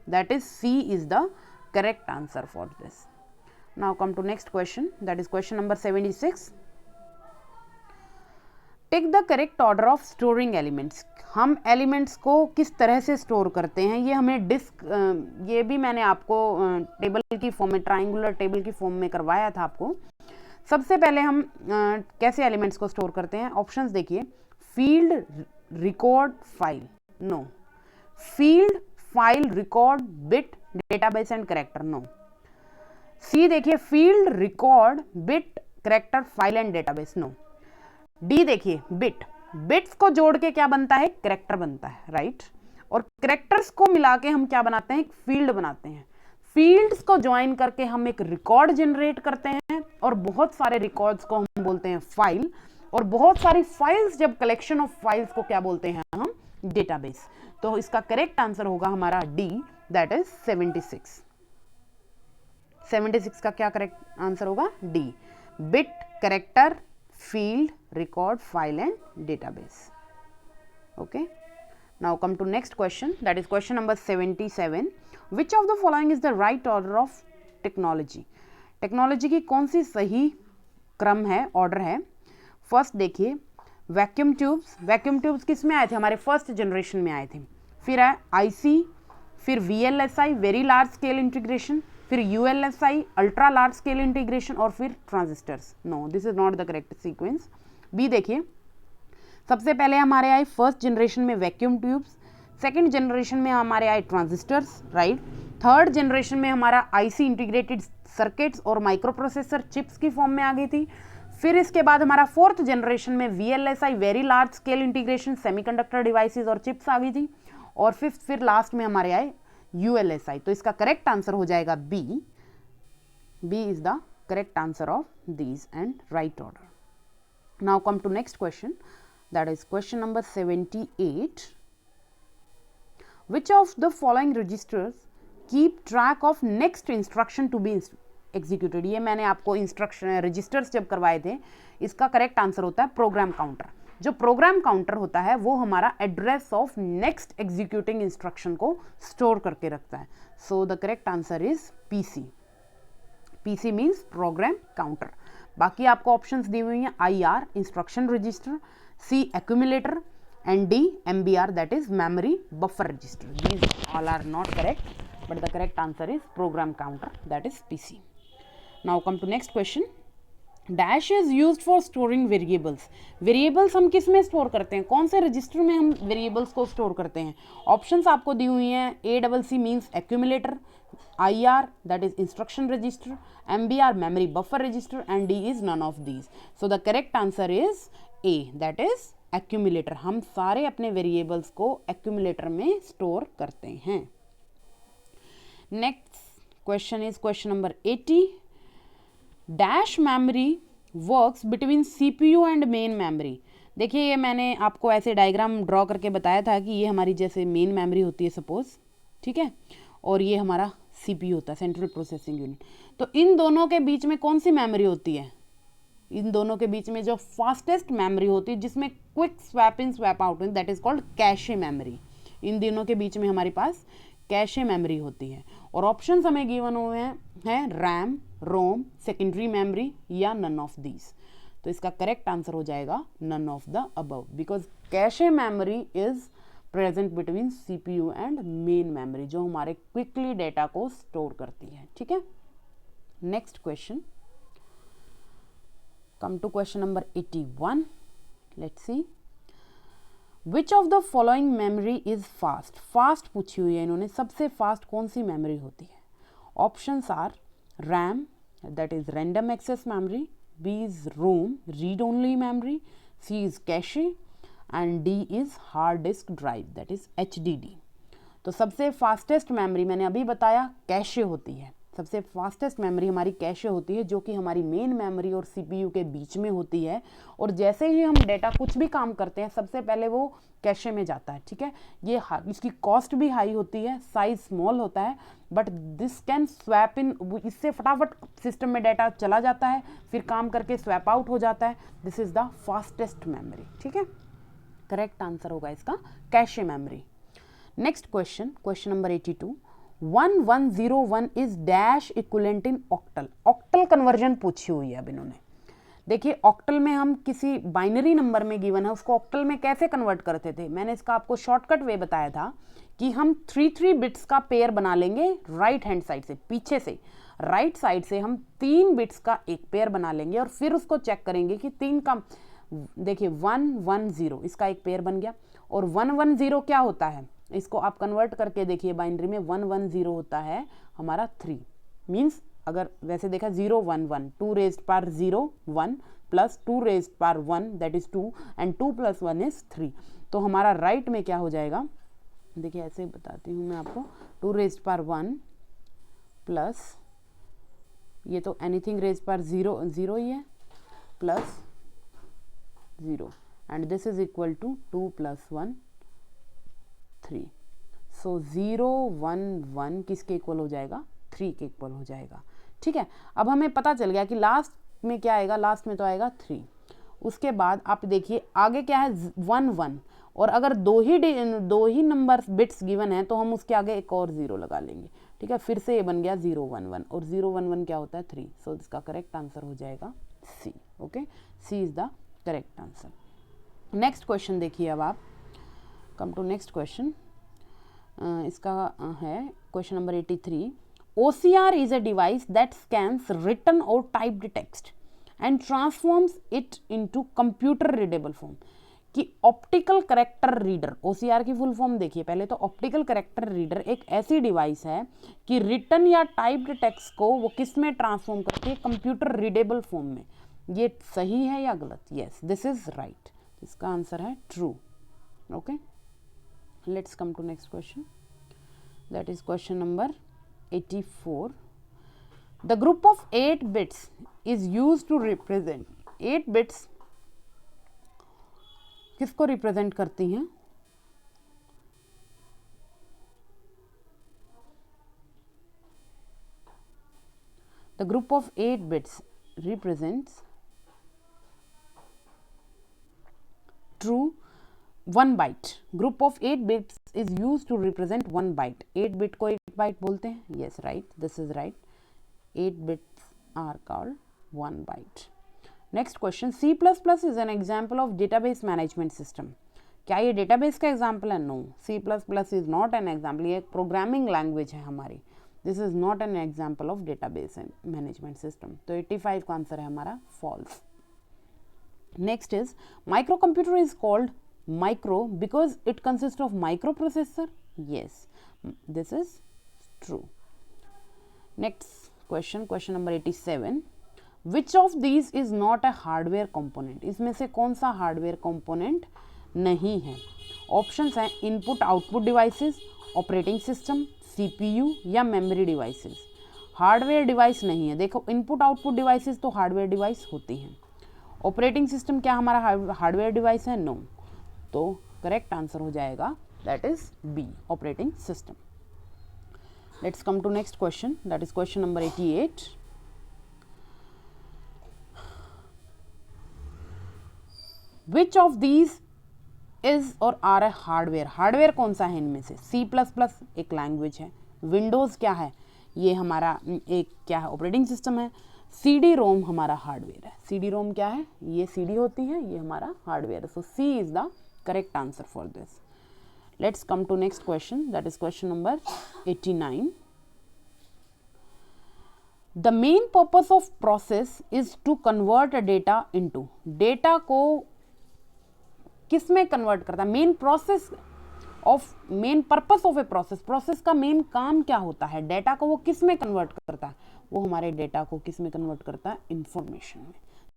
that is C is the correct answer for this. Now come to next question, that is question number 76। Take the correct order of storing elements. हम elements को किस तरह से store करते हैं, ये हमें ये भी मैंने आपको टेबल की फॉर्म में, ट्राइंगुलर टेबल की फॉर्म में करवाया था आपको। सबसे पहले हम कैसे एलिमेंट्स को स्टोर करते हैं? ऑप्शंस देखिए, field, record, file, no. Field, file, record, bit, database and character, no. C देखिए, field, record, bit, character, file and database, no. D देखिए, बिट, बिट्स को जोड़ के क्या बनता है? कैरेक्टर बनता है, राइट। और कैरेक्टर्स को मिला के हम क्या बनाते हैं? एक फील्ड बनाते हैं। फील्ड्स को ज्वाइन करके हम एक रिकॉर्ड जनरेट करते हैं, और बहुत सारे रिकॉर्ड्स को हम बोलते हैं फाइल, और बहुत सारी फाइल्स, जब कलेक्शन ऑफ फाइल्स को क्या बोलते हैं हम? डेटाबेस। तो इसका करेक्ट आंसर होगा हमारा डी, दैट इज 76। 76 का क्या करेक्ट आंसर होगा? D, bit, character, field, record, file and database. Okay, now come to next question, that is question number 77. Which of the following is the right order of technology? Technology की कौन सी सही क्रम है, order है? First देखिए, vacuum tubes. Vacuum tubes किस में आए थे? हमारे फर्स्ट जनरेशन में आए थे। फिर आए IC, फिर VLSI, very large scale integration, फिर ULSI, ultra large scale integration, और फिर transistors. No, this is not the correct sequence. B देखिए, सबसे पहले हमारे आए फर्स्ट जनरेशन में वैक्यूम ट्यूब्स, सेकंड जनरेशन में हमारे आए ट्रांजिस्टर्स, राइट। थर्ड जनरेशन में हमारा IC इंटीग्रेटेड सर्किट्स और माइक्रो प्रोसेसर चिप्स की फॉर्म में आ गई थी। फिर इसके बाद हमारा फोर्थ जनरेशन में VLSI, very large scale integration, semiconductor devices और चिप्स आ गई थी। और फिर लास्ट में हमारे आए ULSI। तो इसका करेक्ट आंसर हो जाएगा B. B is the correct answer of these and right order. Now come to next question, That is question number 78. Which of the following registers keep track of next instruction to be executed? ये मैंने आपको instruction registers जब करवाए थे, इसका correct answer होता है program counter. जो प्रोग्राम काउंटर होता है वो हमारा address of next executing instruction को स्टोर करके रखता है. So the correct answer is PC. PC means program counter. बाकी आपको ऑप्शंस दी हुई हैं, I R instruction register, C accumulator, and D MBR, that is memory buffer register. These all are not correct, but the correct answer is program counter, that is PC. Now come to next question. Dash is used for storing variables. Variables हम किस में store करते हैं, कौन से register में हम variables को स्टोर करते हैं? ऑप्शंस आपको दी हुई हैं, ACC means accumulator, IR that is instruction register, MBR memory buffer register, and D is none of these. So the correct answer is A, that is accumulator. हम सारे अपने वेरिएबल्स को एक्यूमुलेटर में स्टोर करते हैं. Next question is question number 80. Dash memory works between CPU and main memory. देखिए ये मैंने आपको ऐसे डायग्राम ड्रॉ करके बताया था कि ये हमारी जैसे मेन मेमोरी होती है सपोज, ठीक है, और ये हमारा सीपीयू होता है, सेंट्रल प्रोसेसिंग यूनिट. तो इन दोनों के बीच में कौन सी मेमोरी होती है? इन दोनों के बीच में जो फास्टेस्ट मेमोरी होती है जिसमें quick swap in swap out in, that is called cache memory. इन दोनों के बीच में हमारे पास कैशे मेमोरी होती है. और ऑप्शंस हमें गिवन हुए हैं रैम, रोम, सेकेंडरी मेमोरी या नन ऑफ दीज. तो इसका करेक्ट आंसर हो जाएगा none of the above, because cache memory is present between CPU and main memory, जो हमारे क्विकली डेटा को स्टोर करती है. ठीक है. Next question, come to question number 81. Let's see. Which of the following memory is fast? Fast पूछी हुई है इन्होंने, सबसे फास्ट कौन सी मेमोरी होती है? Options are RAM, that is random access memory, B is ROM, read only memory, C is cache, and D is hard disk drive, that is HDD. तो सबसे फास्टेस्ट मेमोरी मैंने अभी बताया कैशे होती है. सबसे फास्टेस्ट मेमोरी हमारी cache होती है, जो कि हमारी मेन मेमोरी और सीपीयू के बीच में होती है. और जैसे ही हम डेटा कुछ भी काम करते हैं सबसे पहले वो कैशे में जाता है. ठीक है. ये इसकी कॉस्ट भी हाई होती है, साइज स्मॉल होता है, but this can swap in. इससे फटाफट सिस्टम में डाटा चला जाता है, फिर काम करके स्वैप आउट हो जाता है. This is the fastest memory. ठीक है. करेक्ट आंसर होगा इसका cache memory. Next question, question number 82. 1101 is dash equivalent in octal. Octal conversion पूछी हुई है अब इन्होंने. देखिए ऑक्टल में हम किसी बाइनरी नंबर में गिवन है उसको ऑक्टल में कैसे कन्वर्ट करते थे. मैंने इसका आपको शॉर्टकट वे बताया था कि हम 3 बिट्स का पेयर बना लेंगे राइट हैंड साइड से, पीछे से राइट साइड से हम 3 बिट्स का एक पेयर बना लेंगे और फिर उसको चेक करेंगे कि 3 का, देखिए 110 इसका एक पेयर बन गया. और 110 क्या होता है, इसको आप कन्वर्ट करके देखिए बाइनरी में. 110 होता है हमारा 3, मीन्स अगर वैसे देखा 011, 2 raised power 0 1 plus 2 raised power 1 that is 2 and 2 plus 1 is 3. तो हमारा राइट में क्या हो जाएगा, देखिए ऐसे बताती हूँ मैं आपको. 2 रेज्ड पावर 1 प्लस ये तो एनीथिंग रेज्ड पावर 0 ही है plus 0 and this is equal to 2 plus 1 3. So 011 किसके इक्वल हो जाएगा, 3 के इक्वल हो जाएगा. ठीक है. अब हमें पता चल गया कि लास्ट में क्या आएगा, लास्ट में तो आएगा 3. उसके बाद आप देखिए आगे क्या है 11, और अगर दो ही नंबर बिट्स गिवन है तो हम उसके आगे एक और 0 लगा लेंगे. ठीक है. फिर से ये बन गया 011 और 011 क्या होता है 3. सो इसका करेक्ट आंसर हो जाएगा C. Okay, C is the correct answer. Next question देखिए अब आप. Come to next question. इसका है question number 83. OCR is a device that scans written or typed text and transforms it into computer readable form. कि optical character reader, OCR की full form देखिए पहले तो. ऑप्टिकल करेक्टर रीडर एक ऐसी device है कि रिटन या टाइप्ड टेक्स्ट को वो किस में ट्रांसफॉर्म करती है, कंप्यूटर रीडेबल फॉर्म में. ये सही है या गलत? Yes, this is right. इसका आंसर है true. Okay, let's come to next question, that is question number 84. The group of 8 bits is used to represent 8 bits किसको रिप्रेजेंट करती हैं? The group of 8 bits represents true 1 byte. Group of 8 bits is used to represent 1 byte. 8 bit को 8 byte बोलते हैं. Yes, right. This is right. 8 bits are called 1 byte. Next question. C++ is an example of database management system. क्या ये database का example है? No. C++ is not an example. ये एक programming language है हमारी. This is not an example of database management system. तो 85 का आंसर है हमारा false. Next is microcomputer is called micro because it consists of microprocessor. Yes, this is true. Next question, question number 87. Which of these is not a hardware component? इसमें से कौन सा hardware component नहीं है? Options हैं input output devices, operating system, CPU या memory devices. Hardware device नहीं है. देखो इनपुट आउटपुट डिवाइसेस तो हार्डवेयर डिवाइस होती हैं. ऑपरेटिंग सिस्टम क्या हमारा हार्डवेयर डिवाइस है? नो. तो करेक्ट आंसर हो जाएगा that is B, operating system. Let's come to next question, that is question number 88. Which of these is or are a hardware? Hardware कौन सा है इनमें से? C++ एक लैंग्वेज है. विंडोज क्या है? ये हमारा एक क्या है? ऑपरेटिंग सिस्टम है. CD-ROM हमारा हार्डवेयर है. CD-ROM क्या है? ये CD होती है, ये हमारा हार्डवेयर है. So C is the correct answer for this. Let's come to next question, that is question number 89. The main purpose of process is to convert a data into. Data को किस में convert करता है? Main process of, main purpose of a process. Process का main काम क्या होता है? डेटा को वो किस में कन्वर्ट करता है? वो हमारे डेटा को किस में कन्वर्ट करता है? इंफॉर्मेशन में.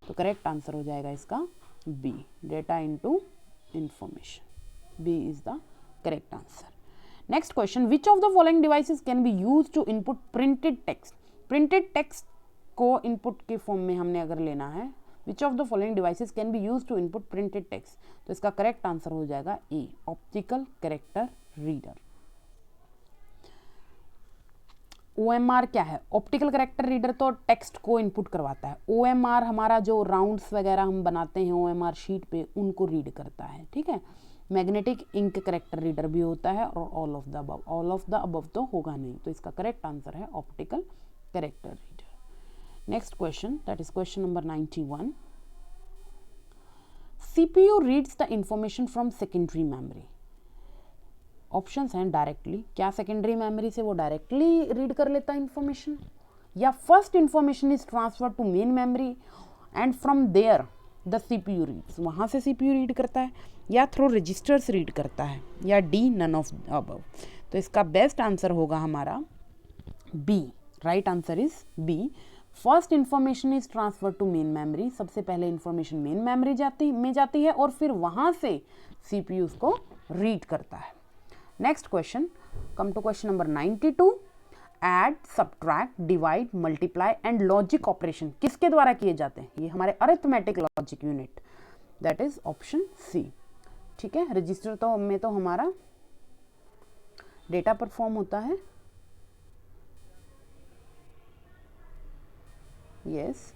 तो करेक्ट आंसर हो जाएगा इसका B, data into information. B is the correct answer. Next question. Which of the following devices can be used to input printed text? Printed text को इनपुट के फॉर्म में हमने अगर लेना है, विच of the following devices can be used to input printed टेक्स्ट? तो इसका करेक्ट आंसर हो जाएगा A, optical character reader. OMR क्या है? ऑप्टिकल कैरेक्टर रीडर तो टेक्स्ट को इनपुट करवाता है. OMR हमारा जो राउंड्स वगैरह हम बनाते हैं OMR शीट पे, उनको रीड करता है. ठीक है. मैग्नेटिक इंक कैरेक्टर रीडर भी होता है और all of the above. All of the above तो होगा नहीं, तो इसका करेक्ट आंसर है optical character reader. Next question, that is question number 91. CPU reads the information from secondary memory. Options हैं डायरेक्टली. क्या सेकेंडरी मेमोरी से वो डायरेक्टली रीड कर लेता है इंफॉर्मेशन, या first information is transfer to main memory and from there the CPU reads. वहाँ से CPU रीड करता है, या थ्रू रजिस्टर्स रीड करता है, या डी, नन ऑफ अबव. तो इसका बेस्ट आंसर होगा हमारा B. Right answer is B. First information is transfer to main memory. सबसे पहले इंफॉर्मेशन मेन मेमोरी जाती है और फिर वहाँ से CPU उसको रीड करता है. Next question, come to question number 92. Add, subtract, divide, multiply and logic operation किसके द्वारा किए जाते हैं? ये हमारे arithmetic logic unit, that is option C. ठीक है. रजिस्टर तो में तो हमारा डेटा परफॉर्म होता है. Yes.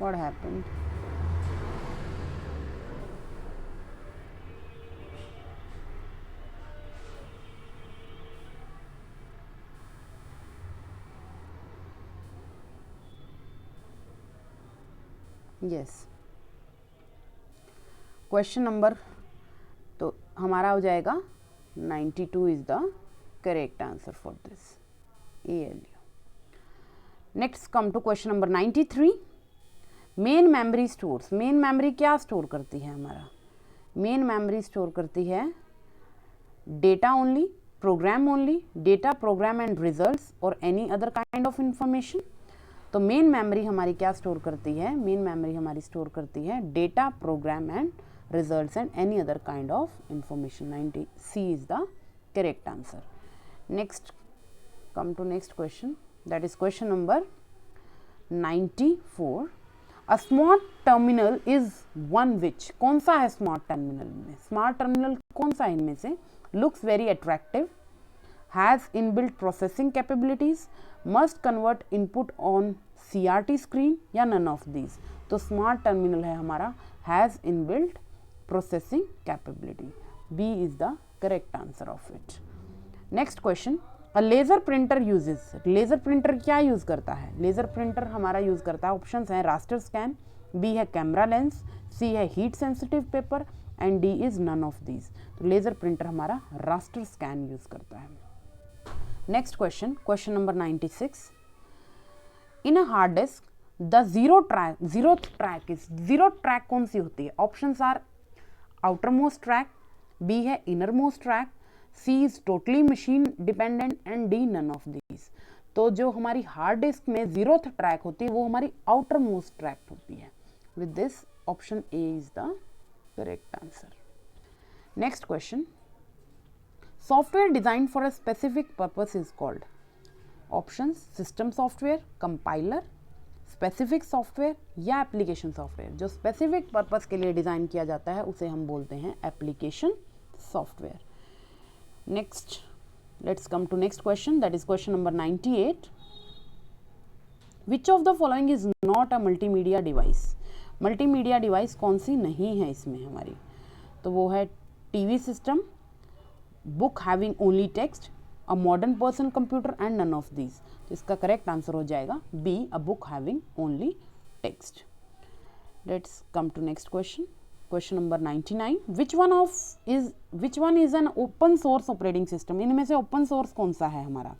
What happened? Yes. Question number तो हमारा हो जाएगा 92 is the correct answer for this. ALU. Next come to question number 93. Main memory stores. Main memory क्या स्टोर करती है? हमारा मेन मेमोरी स्टोर करती है data only, program only, data, program and results और any other kind of information. तो main memory हमारी क्या स्टोर करती है? मेन मेमोरी हमारी स्टोर करती है data, program and results and any other kind of information. 90 C is the correct answer. Next, come to next question, that is question number 94. A smart terminal is one which, कौन सा है smart terminal में, smart terminal कौन सा है इनमें से, looks very attractive, has inbuilt processing capabilities, must convert input on CRT screen या none of these. तो स्मार्ट टर्मिनल है हमारा has inbuilt processing capability. B is the correct answer of it. Next question, a laser printer uses, laser printer क्या use करता है, laser printer हमारा use करता है, ऑप्शंस हैं रास्टर स्कैन, बी है कैमरा लेंस, सी है heat sensitive paper and D is none of these. तो लेज़र प्रिंटर हमारा रास्टर स्कैन यूज़ करता है. Next question, question number 96. In a hard disk the zero track कौन सी होती है, options are outer most track, B है inner most track, C is totally machine dependent and D none of these. तो जो हमारी हार्ड डिस्क में zeroth track होती है वो हमारी आउटर मोस्ट ट्रैक होती है. With this option A is the correct answer. Next question, software design for a specific purpose is called, options system software, compiler, specific software या application software. जो specific purpose के लिए design किया जाता है उसे हम बोलते हैं application software. Next, let's come to next question, that is question number 98. Which of the following is not a multimedia device? Multimedia device कौन सी नहीं है इसमें हमारी, तो वो है TV system, book having only text, a modern person computer and none of these. तो इसका करेक्ट आंसर हो जाएगा B, a book having only text. Let's come to next question, question number 99. Which one is an open source operating system. इनमें से open source कौन सा है हमारा,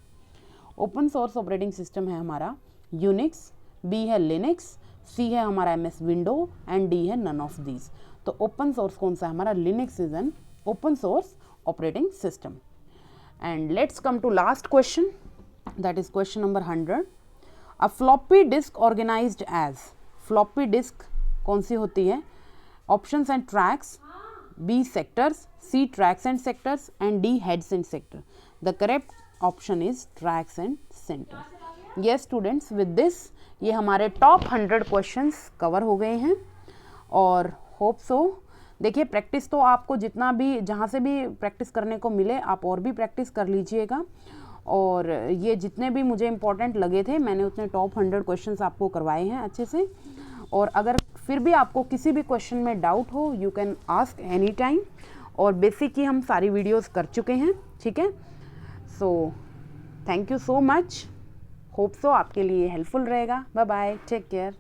ओपन सोर्स ऑपरेटिंग सिस्टम है हमारा यूनिक्स, बी है लिनक्स, सी है हमारा MS विंडो एंड डी है नन ऑफ दीज. तो ओपन सोर्स कौन सा है हमारा, Linux is an open source operating system. And let's come to last question, that is question number 100. A floppy disk organised as, floppy disk कौन सी होती है, options and tracks, B sectors, C tracks and sectors and D heads and sector. The correct option is tracks and centres. Yes students, with this ये हमारे top 100 questions cover हो गए हैं और होप सो. देखिए प्रैक्टिस तो आपको जितना भी जहाँ से भी प्रैक्टिस करने को मिले आप और भी प्रैक्टिस कर लीजिएगा. और ये जितने भी मुझे इम्पोर्टेंट लगे थे मैंने उतने टॉप 100 क्वेश्चंस आपको करवाए हैं अच्छे से. और अगर फिर भी आपको किसी भी क्वेश्चन में डाउट हो you can ask any time. और बेसिक की हम सारी वीडियोस कर चुके हैं, ठीक है. So thank you so much, hope so आपके लिए हेल्पफुल रहेगा. Bye bye, take care.